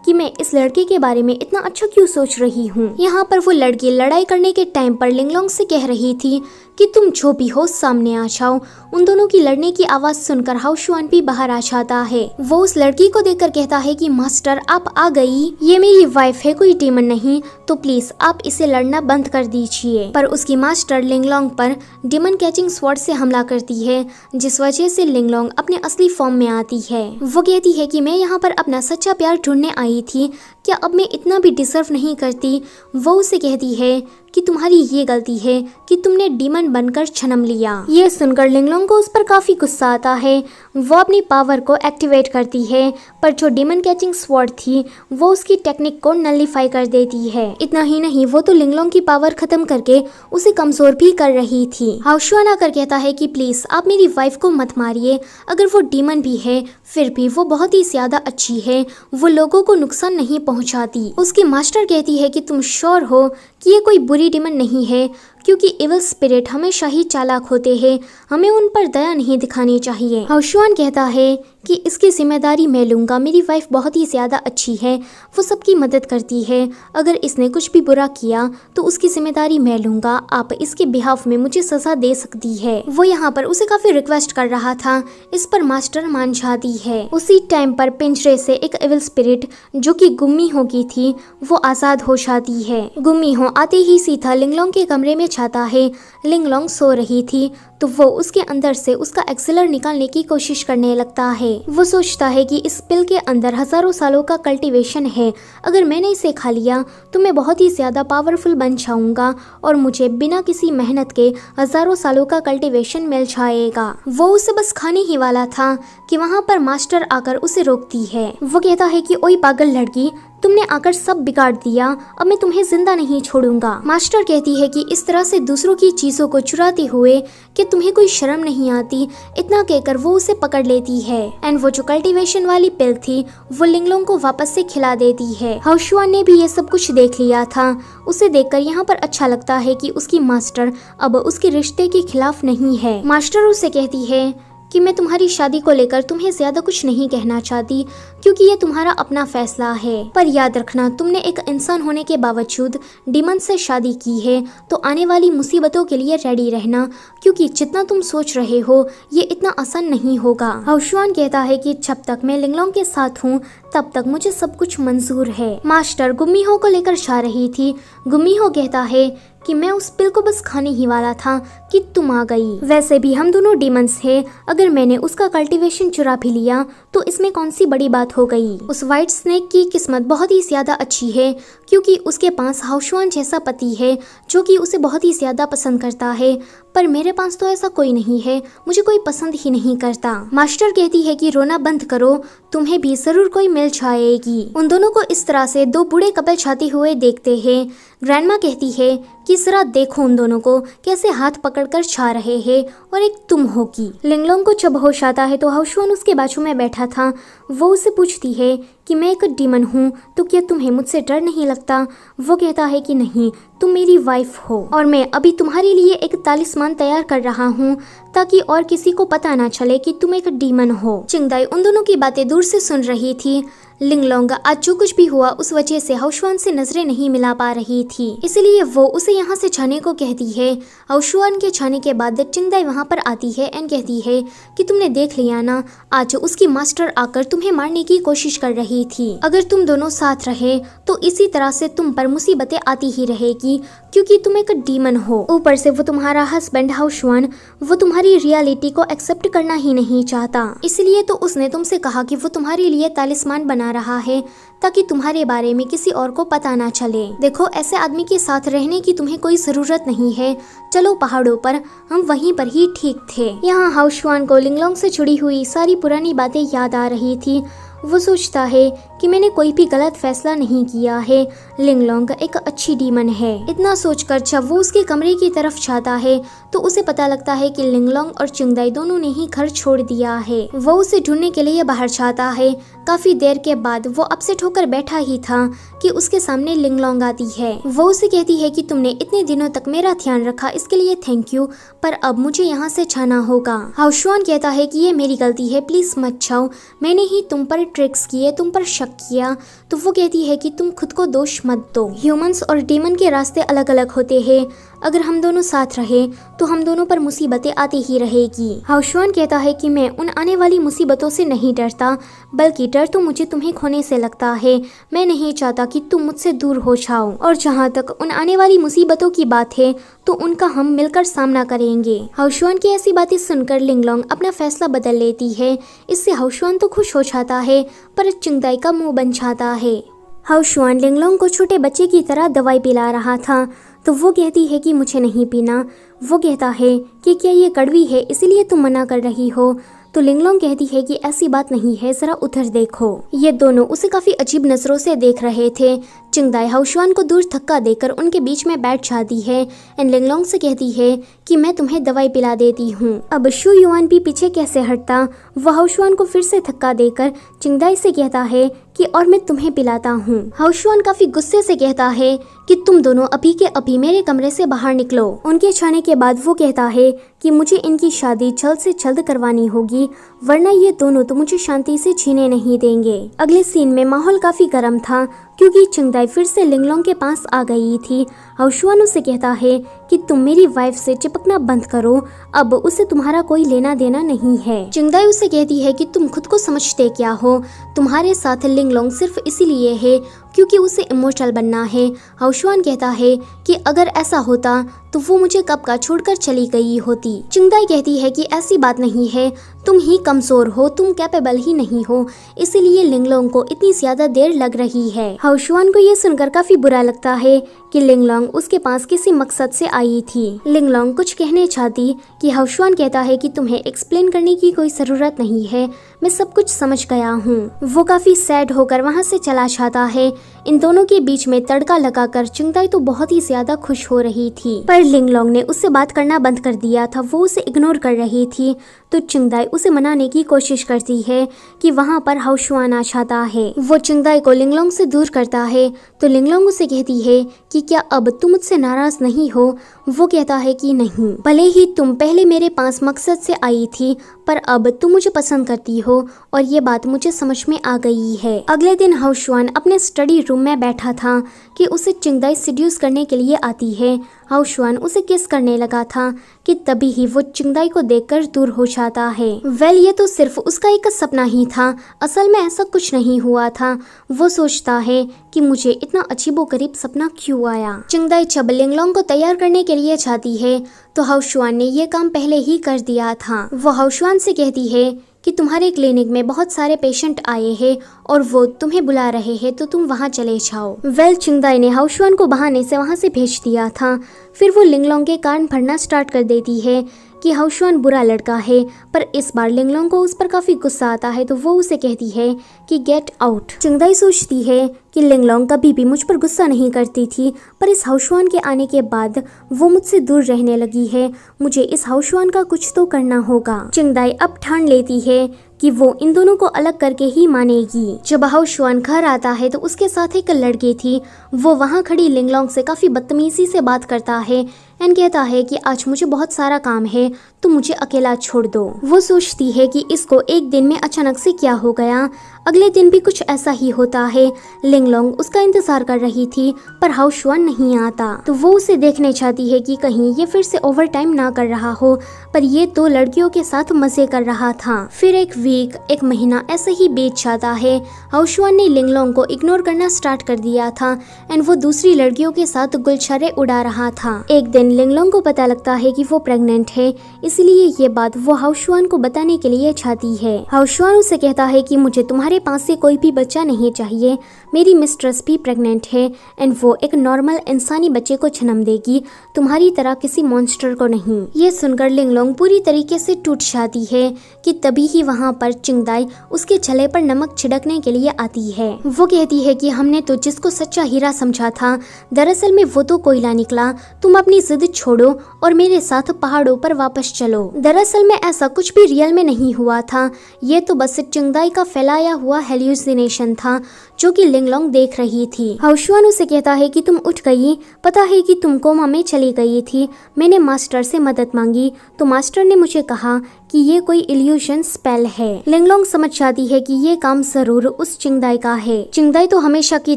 कि मैं इस लड़के के बारे में इतना अच्छा क्यों सोच रही हूँ। यहाँ पर वो लड़की लड़ाई करने के टाइम पर लिंगलोंग से कह रही थी कि तुम जो भी हो सामने आ जाओ। उन दोनों की लड़ने की आवाज सुनकर हाउ शुआन भी बाहर आ जाता है। वो उस लड़की को देखकर कहता है कि मास्टर आप आ गई, ये मेरी वाइफ है, कोई डीमन नहीं, तो प्लीज आप इसे लड़ना बंद कर दीजिए। पर उसकी मास्टर लिंगलोंग पर डीमन कैचिंग स्वॉर्ड से हमला करती है, जिस वजह से लिंगलोंग अपने असली फॉर्म में आती है। वो कहती है कि मैं यहाँ पर अपना सच्चा प्यार ढूंढने आई थी, क्या अब मैं इतना भी डिजर्व नहीं करती। वो उसे कहती है कि तुम्हारी ये गलती है कि तुमने डीमन बनकर जन्म लिया। ये सुनकर लिंगलोंग को उस पर काफी गुस्सा आता है। वो अपनी पावर को एक्टिवेट करती है, पर जो डीमन कैचिंग स्वॉर्ड थी वो उसकी टेक्निक को नलिफाई कर देती है। इतना ही नहीं, वो तो लिंगलोंग की पावर खत्म करके उसे कमजोर भी कर रही थी। हाउ शुआन आकर कहता है कि प्लीज आप मेरी वाइफ को मत मारिए, अगर वो डीमन भी है फिर भी वो बहुत ही ज्यादा अच्छी है, वो लोगों को नुकसान नहीं पहुंचाती। उसकी मास्टर कहती है कि तुम श्योर हो कि ये कोई बुरी डीमन नहीं है, क्योंकि इविल स्पिरिट हमेशा ही चालाक होते हैं, हमें उन पर दया नहीं दिखानी चाहिए। हाउ शुआन कहता है कि इसकी जिम्मेदारी मैं लूंगा, मेरी वाइफ बहुत ही ज्यादा अच्छी है, वो सबकी मदद करती है, अगर इसने कुछ भी बुरा किया तो उसकी जिम्मेदारी मैं लूंगा, आप इसके बिहाफ में मुझे सजा दे सकती है। वो यहाँ पर उसे काफी रिक्वेस्ट कर रहा था, इस पर मास्टर मान जाती है। उसी टाइम पर पिंजरे से एक इविल स्पिरिट जो कि गुम्मी हो गई थी वो आजाद हो जाती है। गुम्मी हो आते ही सीधा लिंगलोंग के कमरे में जाता है। लिंगलोंग सो रही थी तो वो उसके अंदर से उसका एक्सेलर निकालने की कोशिश करने लगता है। वो सोचता है कि इस पिल के अंदर हजारों सालों का कल्टीवेशन है, अगर मैंने इसे खा लिया तो मैं बहुत ही ज्यादा पावरफुल बन जाऊंगा और मुझे बिना किसी मेहनत के हजारों सालों का कल्टीवेशन मिल जाएगा। वो उसे बस खाने ही वाला था कि वहाँ पर मास्टर आकर उसे रोकती है। वो कहता है कि ओए पागल लड़की, तुमने आकर सब बिगाड़ दिया, अब मैं तुम्हें जिंदा नहीं छोड़ूंगा। मास्टर कहती है कि इस तरह से दूसरों की चीजों को चुराते हुए कि तुम्हें कोई शर्म नहीं आती। इतना कहकर वो उसे पकड़ लेती है एंड वो जो कल्टीवेशन वाली पिल थी वो लिंगलोंग को वापस से खिला देती है। हाउ शुआन ने भी ये सब कुछ देख लिया था। उसे देखकर यहाँ पर अच्छा लगता है कि उसकी मास्टर अब उसके रिश्ते के खिलाफ नहीं है। मास्टर उसे कहती है कि मैं तुम्हारी शादी को लेकर तुम्हें ज्यादा कुछ नहीं कहना चाहती, क्योंकि ये तुम्हारा अपना फैसला है, पर याद रखना तुमने एक इंसान होने के बावजूद डीमन से शादी की है, तो आने वाली मुसीबतों के लिए रेडी रहना, क्योंकि जितना तुम सोच रहे हो ये इतना आसान नहीं होगा। हाउ शुआन कहता है कि जब तक मैं लिंगलोंग के साथ हूँ तब तक मुझे सब कुछ मंजूर है। मास्टर गुम्मीहो को लेकर जा रही थी। गुम्मीहो कहता है कि मैं उस पिल को बस खाने ही वाला था कि तुम आ गई। वैसे भी हम दोनों डीमंस हैं, अगर मैंने उसका कल्टीवेशन चुरा भी लिया तो इसमें कौन सी बड़ी बात हो गई। उस व्हाइट स्नेक की किस्मत बहुत ही ज्यादा अच्छी है, क्योंकि उसके पास हाउ शुआन जैसा पति है जो कि उसे बहुत ही ज्यादा पसंद करता है, पर मेरे पास तो ऐसा कोई नहीं है, मुझे कोई पसंद ही नहीं करता। मास्टर कहती है कि रोना बंद करो, तुम्हें भी जरूर कोई मिल जाएगी। उन दोनों को इस तरह से दो बूढ़े कपल जाते हुए देखते हैं। ग्रैंडमा कहती है कि जरा देखो उन दोनों को कैसे हाथ पकड़कर जा रहे हैं, और एक तुम होगी। लिंगलोंग को जब होश आता है तो हाउ शुआन उसके बाजू में बैठा था। वो उसे पूछती है कि मैं एक डीमन हूँ तो क्या तुम्हें मुझसे डर नहीं लगता। वो कहता है कि नहीं, तुम मेरी वाइफ हो और मैं अभी तुम्हारे लिए एक तालिस्मान तैयार कर रहा हूँ ताकि और किसी को पता ना चले कि तुम एक डीमन हो। चिंगदाई उन दोनों की बातें दूर से सुन रही थी। लिंगलोंग आज जो कुछ भी हुआ उस वजह से हाउ शुआन से नजरें नहीं मिला पा रही थी, इसलिए वो उसे यहाँ से जाने को कहती है। हाउ शुआन के जाने के बाद चिंगदाई वहाँ पर आती है एंड कहती है कि तुमने देख लिया ना, आज उसकी मास्टर आकर तुम्हें मारने की कोशिश कर रही थी। अगर तुम दोनों साथ रहे तो इसी तरह से तुम पर मुसीबतें आती ही रहेगी, क्योंकि तुम एक डीमन हो। ऊपर से वो तुम्हारा हस्बैंड हाउ शुआन, वो तुम्हारी रियलिटी को एक्सेप्ट करना ही नहीं चाहता, इसलिए तो उसने तुमसे कहा कि वो तुम्हारे लिए तालिस्मान बना रहा है ताकि तुम्हारे बारे में किसी और को पता ना चले। देखो, ऐसे आदमी के साथ रहने की तुम्हें कोई जरूरत नहीं है, चलो पहाड़ों पर, हम वहीं पर ही ठीक थे। यहाँ हाउ शुआन को लिंगलोंग से जुड़ी हुई सारी पुरानी बातें याद आ रही थी। वो सोचता है कि मैंने कोई भी गलत फैसला नहीं किया है, लिंगलोंग एक अच्छी डीमन है। इतना सोचकर जब वो उसके कमरे की तरफ जाता है तो उसे पता लगता है कि लिंगलोंग और चिंगदाई दोनों ने ही घर छोड़ दिया है। वो उसे ढूंढने के लिए बाहर जाता है। काफी देर के बाद वो अपसेट होकर बैठा ही था कि उसके सामने लिंगलोंग आती है। वो उसे कहती है कि तुमने इतने दिनों तक मेरा ध्यान रखा, इसके लिए थैंक यू, पर अब मुझे यहाँ से जाना होगा। हाउशुआन कहता है कि ये मेरी गलती है, प्लीज मत जाओ, मैंने ही तुम पर ट्रिक्स किए, तुम पर शक किया। तो वो कहती है कि तुम खुद को दोष मत दो, ह्यूमंस और डीमन के रास्ते अलग अलग होते हैं, अगर हम दोनों साथ रहे तो हम दोनों पर मुसीबतें आती ही रहेगी। हाउशुआन कहता है कि मैं उन आने वाली मुसीबतों से नहीं डरता, बल्कि डर तो मुझे तुम्हें खोने से लगता है। मैं नहीं चाहता कि तुम मुझसे दूर हो जाओ, और जहाँ तक उन आने वाली मुसीबतों की बात है तो उनका हम मिलकर सामना करेंगे। हाउशुआन की ऐसी बातें सुनकर लिंगलोंग अपना फैसला बदल लेती है। इससे हाउशुआन तो खुश हो जाता है, पर चिंगदाई का मुंह बन जाता है। हाउशुआन लिंगलोंग को छोटे बच्चे की तरह दवाई पिला रहा था, तो वो कहती है कि मुझे नहीं पीना। वो कहता है कि क्या ये कड़वी है इसीलिए तुम मना कर रही हो। तो लिंगलोंग कहती है कि ऐसी बात नहीं है, जरा उधर देखो। ये दोनों उसे काफी अजीब नजरों से देख रहे थे। चिंगदाई हाउशुआन को दूर धक्का देकर उनके बीच में बैठ जाती है एंड लिंगलोंग से कहती है कि मैं तुम्हें दवाई पिला देती हूँ। अब शू युआन भी पीछे कैसे हटता, वह हाउशुआन को फिर से धक्का देकर चिंगदाई से कहता है कि और मैं तुम्हें पिलाता हूँ। हाउशुआन काफी गुस्से से कहता है कि तुम दोनों अभी के अभी मेरे कमरे से बाहर निकलो। उनके जाने के बाद वो कहता है कि मुझे इनकी शादी जल्द से जल्द करवानी होगी, वरना ये दोनों तो मुझे शांति से जीने नहीं देंगे। अगले सीन में माहौल काफी गर्म था क्योंकि चिंगदाई फिर से लिंगलोंग के पास आ गई थी। हाउशुआन उसे कहता है कि तुम मेरी वाइफ से चिपकना बंद करो, अब उसे तुम्हारा कोई लेना देना नहीं है। चिंगदाई उसे कहती है कि तुम खुद को समझते क्या हो, तुम्हारे साथ लिंगलोंग सिर्फ इसीलिए है क्योंकि उसे इमोशनल बनना है। हाउशुआन कहता है कि अगर ऐसा होता तो वो मुझे कब का छोड़कर चली गई होती। चिंगदाई कहती है कि ऐसी बात नहीं है, तुम ही कमजोर हो, तुम कैपेबल ही नहीं हो, इसीलिए लिंगलोंग को इतनी ज्यादा देर लग रही है। हाउशुआन को ये सुनकर काफी बुरा लगता है कि लिंगलोंग उसके पास किसी मकसद से आई थी। लिंगलोंग कुछ कहने चाहती कि हाउशुआन कहता है कि तुम्हें एक्सप्लेन करने की कोई जरूरत नहीं है, मैं सब कुछ समझ गया हूँ। वो काफी सैड होकर वहाँ से चला जाता है। इन दोनों के बीच में तड़का लगाकर चिंगदाई तो बहुत ही ज्यादा खुश हो रही थी, पर लिंगलोंग ने उससे बात करना बंद कर दिया था, वो उसे इग्नोर कर रही थी। तो चिंगदाई उसे मनाने की कोशिश करती है कि वहाँ पर हाउशुआन आ जाता है। वो चिंगदाई को लिंगलोंग से दूर करता है, तो लिंगलोंग उसे कहती है कि क्या अब तुम मुझसे नाराज नहीं हो। वो कहता है कि नहीं, भले ही तुम पहले मेरे पास मकसद से आई थी, पर अब तुम मुझे पसंद करती हो और ये बात मुझे समझ में आ गई है। अगले दिन हाउशुआन अपने स्टडी रूम में बैठा था कि उसे चिंगदाई सीड्यूस करने के लिए आती है। हाउशुआन उसे किस करने लगा था कि तभी ही वो चिंगदाई को देखकर दूर हो जाता है। ये तो सिर्फ उसका एक सपना ही था, असल में ऐसा कुछ नहीं हुआ था। वो सोचता है कि मुझे इतना अजीबोगरीब सपना क्यों आया। चिंगदाई जब लिंगलोंग को तैयार करने के लिए जाती है तो हाउशुआन ने ये काम पहले ही कर दिया था। वो हाउशुआन से कहती है कि तुम्हारे क्लिनिक में बहुत सारे पेशेंट आए हैं और वो तुम्हें बुला रहे हैं, तो तुम वहाँ चले जाओ। चिंगदाई ने हाउशुआन को बहाने से वहाँ से भेज दिया था। फिर वो लिंगलोंग के कान भरना स्टार्ट कर देती है कि हाउशुआन बुरा लड़का है, पर इस बार लिंगलोंग को उस पर काफी गुस्सा आता है, तो वो उसे कहती है कि गेट आउट। चिंगदाई सोचती है कि लिंगलोंग कभी भी मुझ पर गुस्सा नहीं करती थी, पर इस हाउशुआन के आने के बाद वो मुझसे दूर रहने लगी है। मुझे इस हाउशुआन का कुछ तो करना होगा। चिंगदाई अब ठान लेती है कि वो इन दोनों को अलग करके ही मानेगी। जब हाउशुआन घर आता है तो उसके साथ एक लड़की थी। वो वहाँ खड़ी लिंगलोंग से काफी बदतमीजी से बात करता है एंड कहता है कि आज मुझे बहुत सारा काम है, तो मुझे अकेला छोड़ दो। वो सोचती है कि इसको एक दिन में अचानक से क्या हो गया। अगले दिन भी कुछ ऐसा ही होता है। लिंगलोंग उसका इंतजार कर रही थी, पर हाउशुआन नहीं आता, तो वो उसे देखने चाहती है कि कहीं ये फिर से ओवर टाइम ना कर रहा हो, पर ये तो लड़कियों के साथ मजे कर रहा था। फिर एक वीक, एक महीना ऐसे ही बीत जाता है। हाउशुआन ने लिंगलोंग को इग्नोर करना स्टार्ट कर दिया था एंड वो दूसरी लड़कियों के साथ गुलछर्रे उड़ा रहा था। एक दिन लिंगलोंग को पता लगता है कि वो प्रेग्नेंट है, इसलिए ये बात वो हाउशुआन को बताने के लिए चाहती है। हाउशुआन उसे कहता है कि मुझे तुम्हारे पास से कोई भी बच्चा नहीं चाहिए, मेरी मिस्ट्रेस भी प्रेग्नेंट है एंड वो एक नॉर्मल इंसानी बच्चे को जन्म देगी, तुम्हारी तरह किसी मॉन्स्टर को नहीं। ये सुनकर लिंगलोंग पूरी तरीके से टूट जाती है कि तभी ही वहाँ पर चिंगदाई उसके छले पर नमक छिड़कने के लिए आती है। वो कहती है कि हमने तो जिसको सच्चा हीरा समझा था, दरअसल में वो तो कोयला निकला, तुम अपनी जिद छोड़ो और मेरे साथ पहाड़ों पर वापस चलो। दरअसल में ऐसा कुछ भी रियल में नहीं हुआ था, ये तो बस चिंगदाई का फैलाया हुआ हेल्यूसिनेशन था जो कि लिंगलोंग देख रही थी। हाउशुआन उसे कहता है कि तुम उठ गई, पता है कि तुम कोमा में चली गई थी। मैंने मास्टर से मदद मांगी तो मास्टर ने मुझे कहा कि ये कोई इल्यूशन स्पेल है। लिंगलोंग समझ जाती है कि ये काम जरूर उस चिंगदाई का है। चिंगदाई तो हमेशा की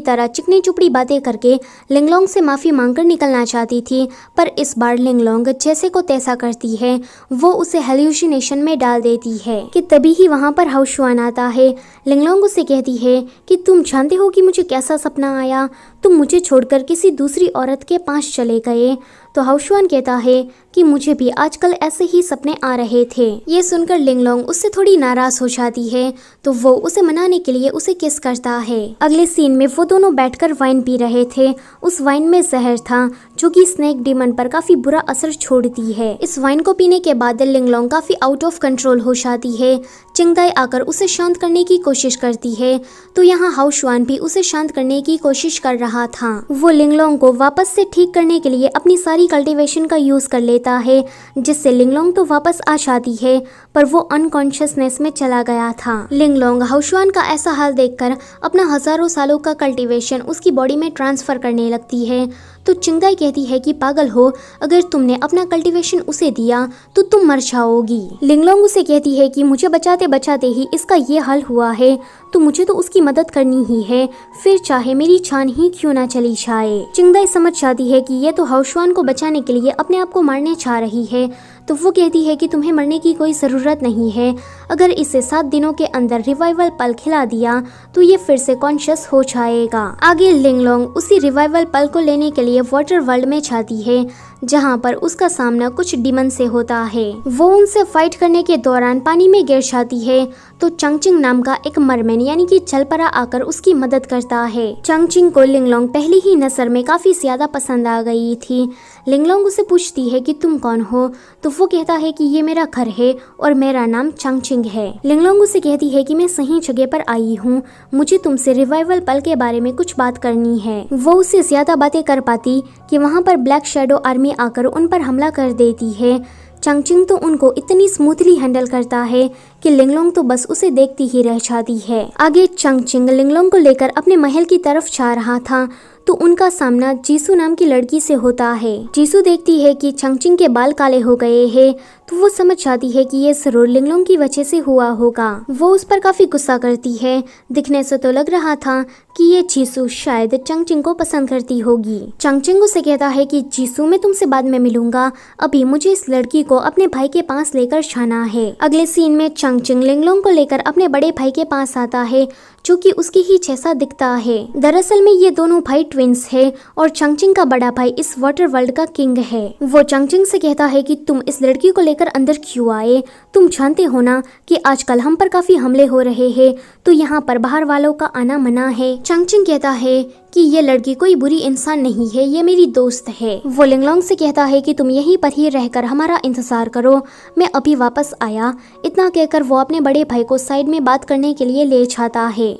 तरह चिकनी चुपड़ी बातें करके लिंगलोंग से माफी मांगकर निकलना चाहती थी, पर इस बार लिंगलोंग जैसे को तैसा करती है, वो उसे हेल्यूसिनेशन में डाल देती है कि तभी ही वहाँ पर हाउशुआन आता है। लिंगलोंग उसे कहती है कि तुम जानते हो कि मुझे कैसा सपना आया, तुम मुझे छोड़कर किसी दूसरी औरत के पास चले गए। तो हाउशुआन कहता है कि मुझे भी आजकल ऐसे ही सपने आ रहे थे। ये सुनकर लिंगलोंग उससे थोड़ी नाराज हो जाती है तो वो उसे मनाने के लिए उसे किस करता है। अगले सीन में वो दोनों बैठकर वाइन पी रहे थे। उस वाइन में जहर था जो कि स्नेक डीमन पर काफी बुरा असर छोड़ती है। इस वाइन को पीने के बाद लिंगलोंग काफी आउट ऑफ कंट्रोल हो जाती है। चिंगदाई आकर उसे शांत करने की कोशिश करती है तो यहाँ हाउशुआन भी उसे शांत करने की कोशिश कर रहा था। वो लिंगलोंग को वापस से ठीक करने के लिए अपनी सारी कल्टीवेशन का यूज कर लेता है, जिससे लिंगलोंग तो वापस आ जाती है पर वो अनकॉन्शियसनेस में चला गया था। लिंगलोंग हाउशुआन का ऐसा हाल देखकर अपना हजारों सालों का कल्टीवेशन उसकी बॉडी में ट्रांसफर करने लगती है। तो चिंगदाई कहती है कि पागल हो, अगर तुमने अपना कल्टीवेशन उसे दिया तो तुम मर जाओगी। लिंगलोंग उसे कहती है कि मुझे बचाते बचाते ही इसका ये हाल हुआ है तो मुझे तो उसकी मदद करनी ही है, फिर चाहे मेरी जान ही क्यों ना चली जाए। चिंगदाई समझ जाती है कि ये तो हाउशुआन को बचाने के लिए अपने आप को मारने चाह रही है, तो वो कहती है कि तुम्हें मरने की कोई ज़रूरत नहीं है। अगर इसे 7 दिनों के अंदर रिवाइवल पल खिला दिया तो ये फिर से कॉन्शियस हो जाएगा। आगे लिंगलोंग उसी रिवाइवल पल को लेने के लिए वाटर वर्ल्ड में जाती है जहाँ पर उसका सामना कुछ डीमन से होता है। वो उनसे फाइट करने के दौरान पानी में गिर जाती है तो चंगचिंग नाम का एक मरमैन यानी कि जलपरा आकर उसकी मदद करता है। चंगचिंग को लिंगलोंग पहली ही नजर में काफी ज्यादा पसंद आ गई थी। लिंगलोंग उसे पूछती है कि तुम कौन हो, तो वो कहता है कि ये मेरा घर है और मेरा नाम चंगचिंग है। लिंगलोंग उसे कहती है कि मैं सही जगह पर आई हूँ, मुझे तुमसे रिवाइवल पल के बारे में कुछ बात करनी है। वो उससे ज्यादा बातें कर पाती कि वहाँ पर ब्लैक शैडो आर्मी आकर उन पर हमला कर देती है। चंगचिंग तो उनको इतनी स्मूथली हैंडल करता है कि लिंगलोंग तो बस उसे देखती ही रह जाती है। आगे चंगचिंग लिंगलोंग को लेकर अपने महल की तरफ जा रहा था तो उनका सामना जीसू नाम की लड़की से होता है। जीसू देखती है कि चंगचिंग के बाल काले हो गए हैं तो वो समझ जाती है कि ये जरूर लिंगलोंग की वजह से हुआ होगा। वो उस पर काफी गुस्सा करती है। दिखने से तो लग रहा था कि ये जीसू शायद चंगचिंग को पसंद करती होगी। चंगचिंग उसे कहता है कि जीसू मैं तुमसे बाद में मिलूंगा, अभी मुझे इस लड़की को अपने भाई के पास लेकर जाना है। अगले सीन में चंगचिंग लिंगलोंग को लेकर अपने बड़े भाई के पास आता है जो कि उसकी ही जैसा दिखता है। दरअसल में ये दोनों भाई ट्विंस है और चंगचिंग का बड़ा भाई इस वाटर वर्ल्ड का किंग है। वो चंगचिंग से कहता है कि तुम इस लड़की को लेकर अंदर क्यों आए, तुम जानते हो ना कि आजकल हम पर काफी हमले हो रहे हैं तो यहाँ पर बाहर वालों का आना मना है। चंगचिंग कहता है कि ये लड़की कोई बुरी इंसान नहीं है, ये मेरी दोस्त है। वो लिंगलोंग से कहता है कि तुम यहीं पर ही रहकर हमारा इंतजार करो, मैं अभी वापस आया। इतना कहकर वो अपने बड़े भाई को साइड में बात करने के लिए ले जाता है।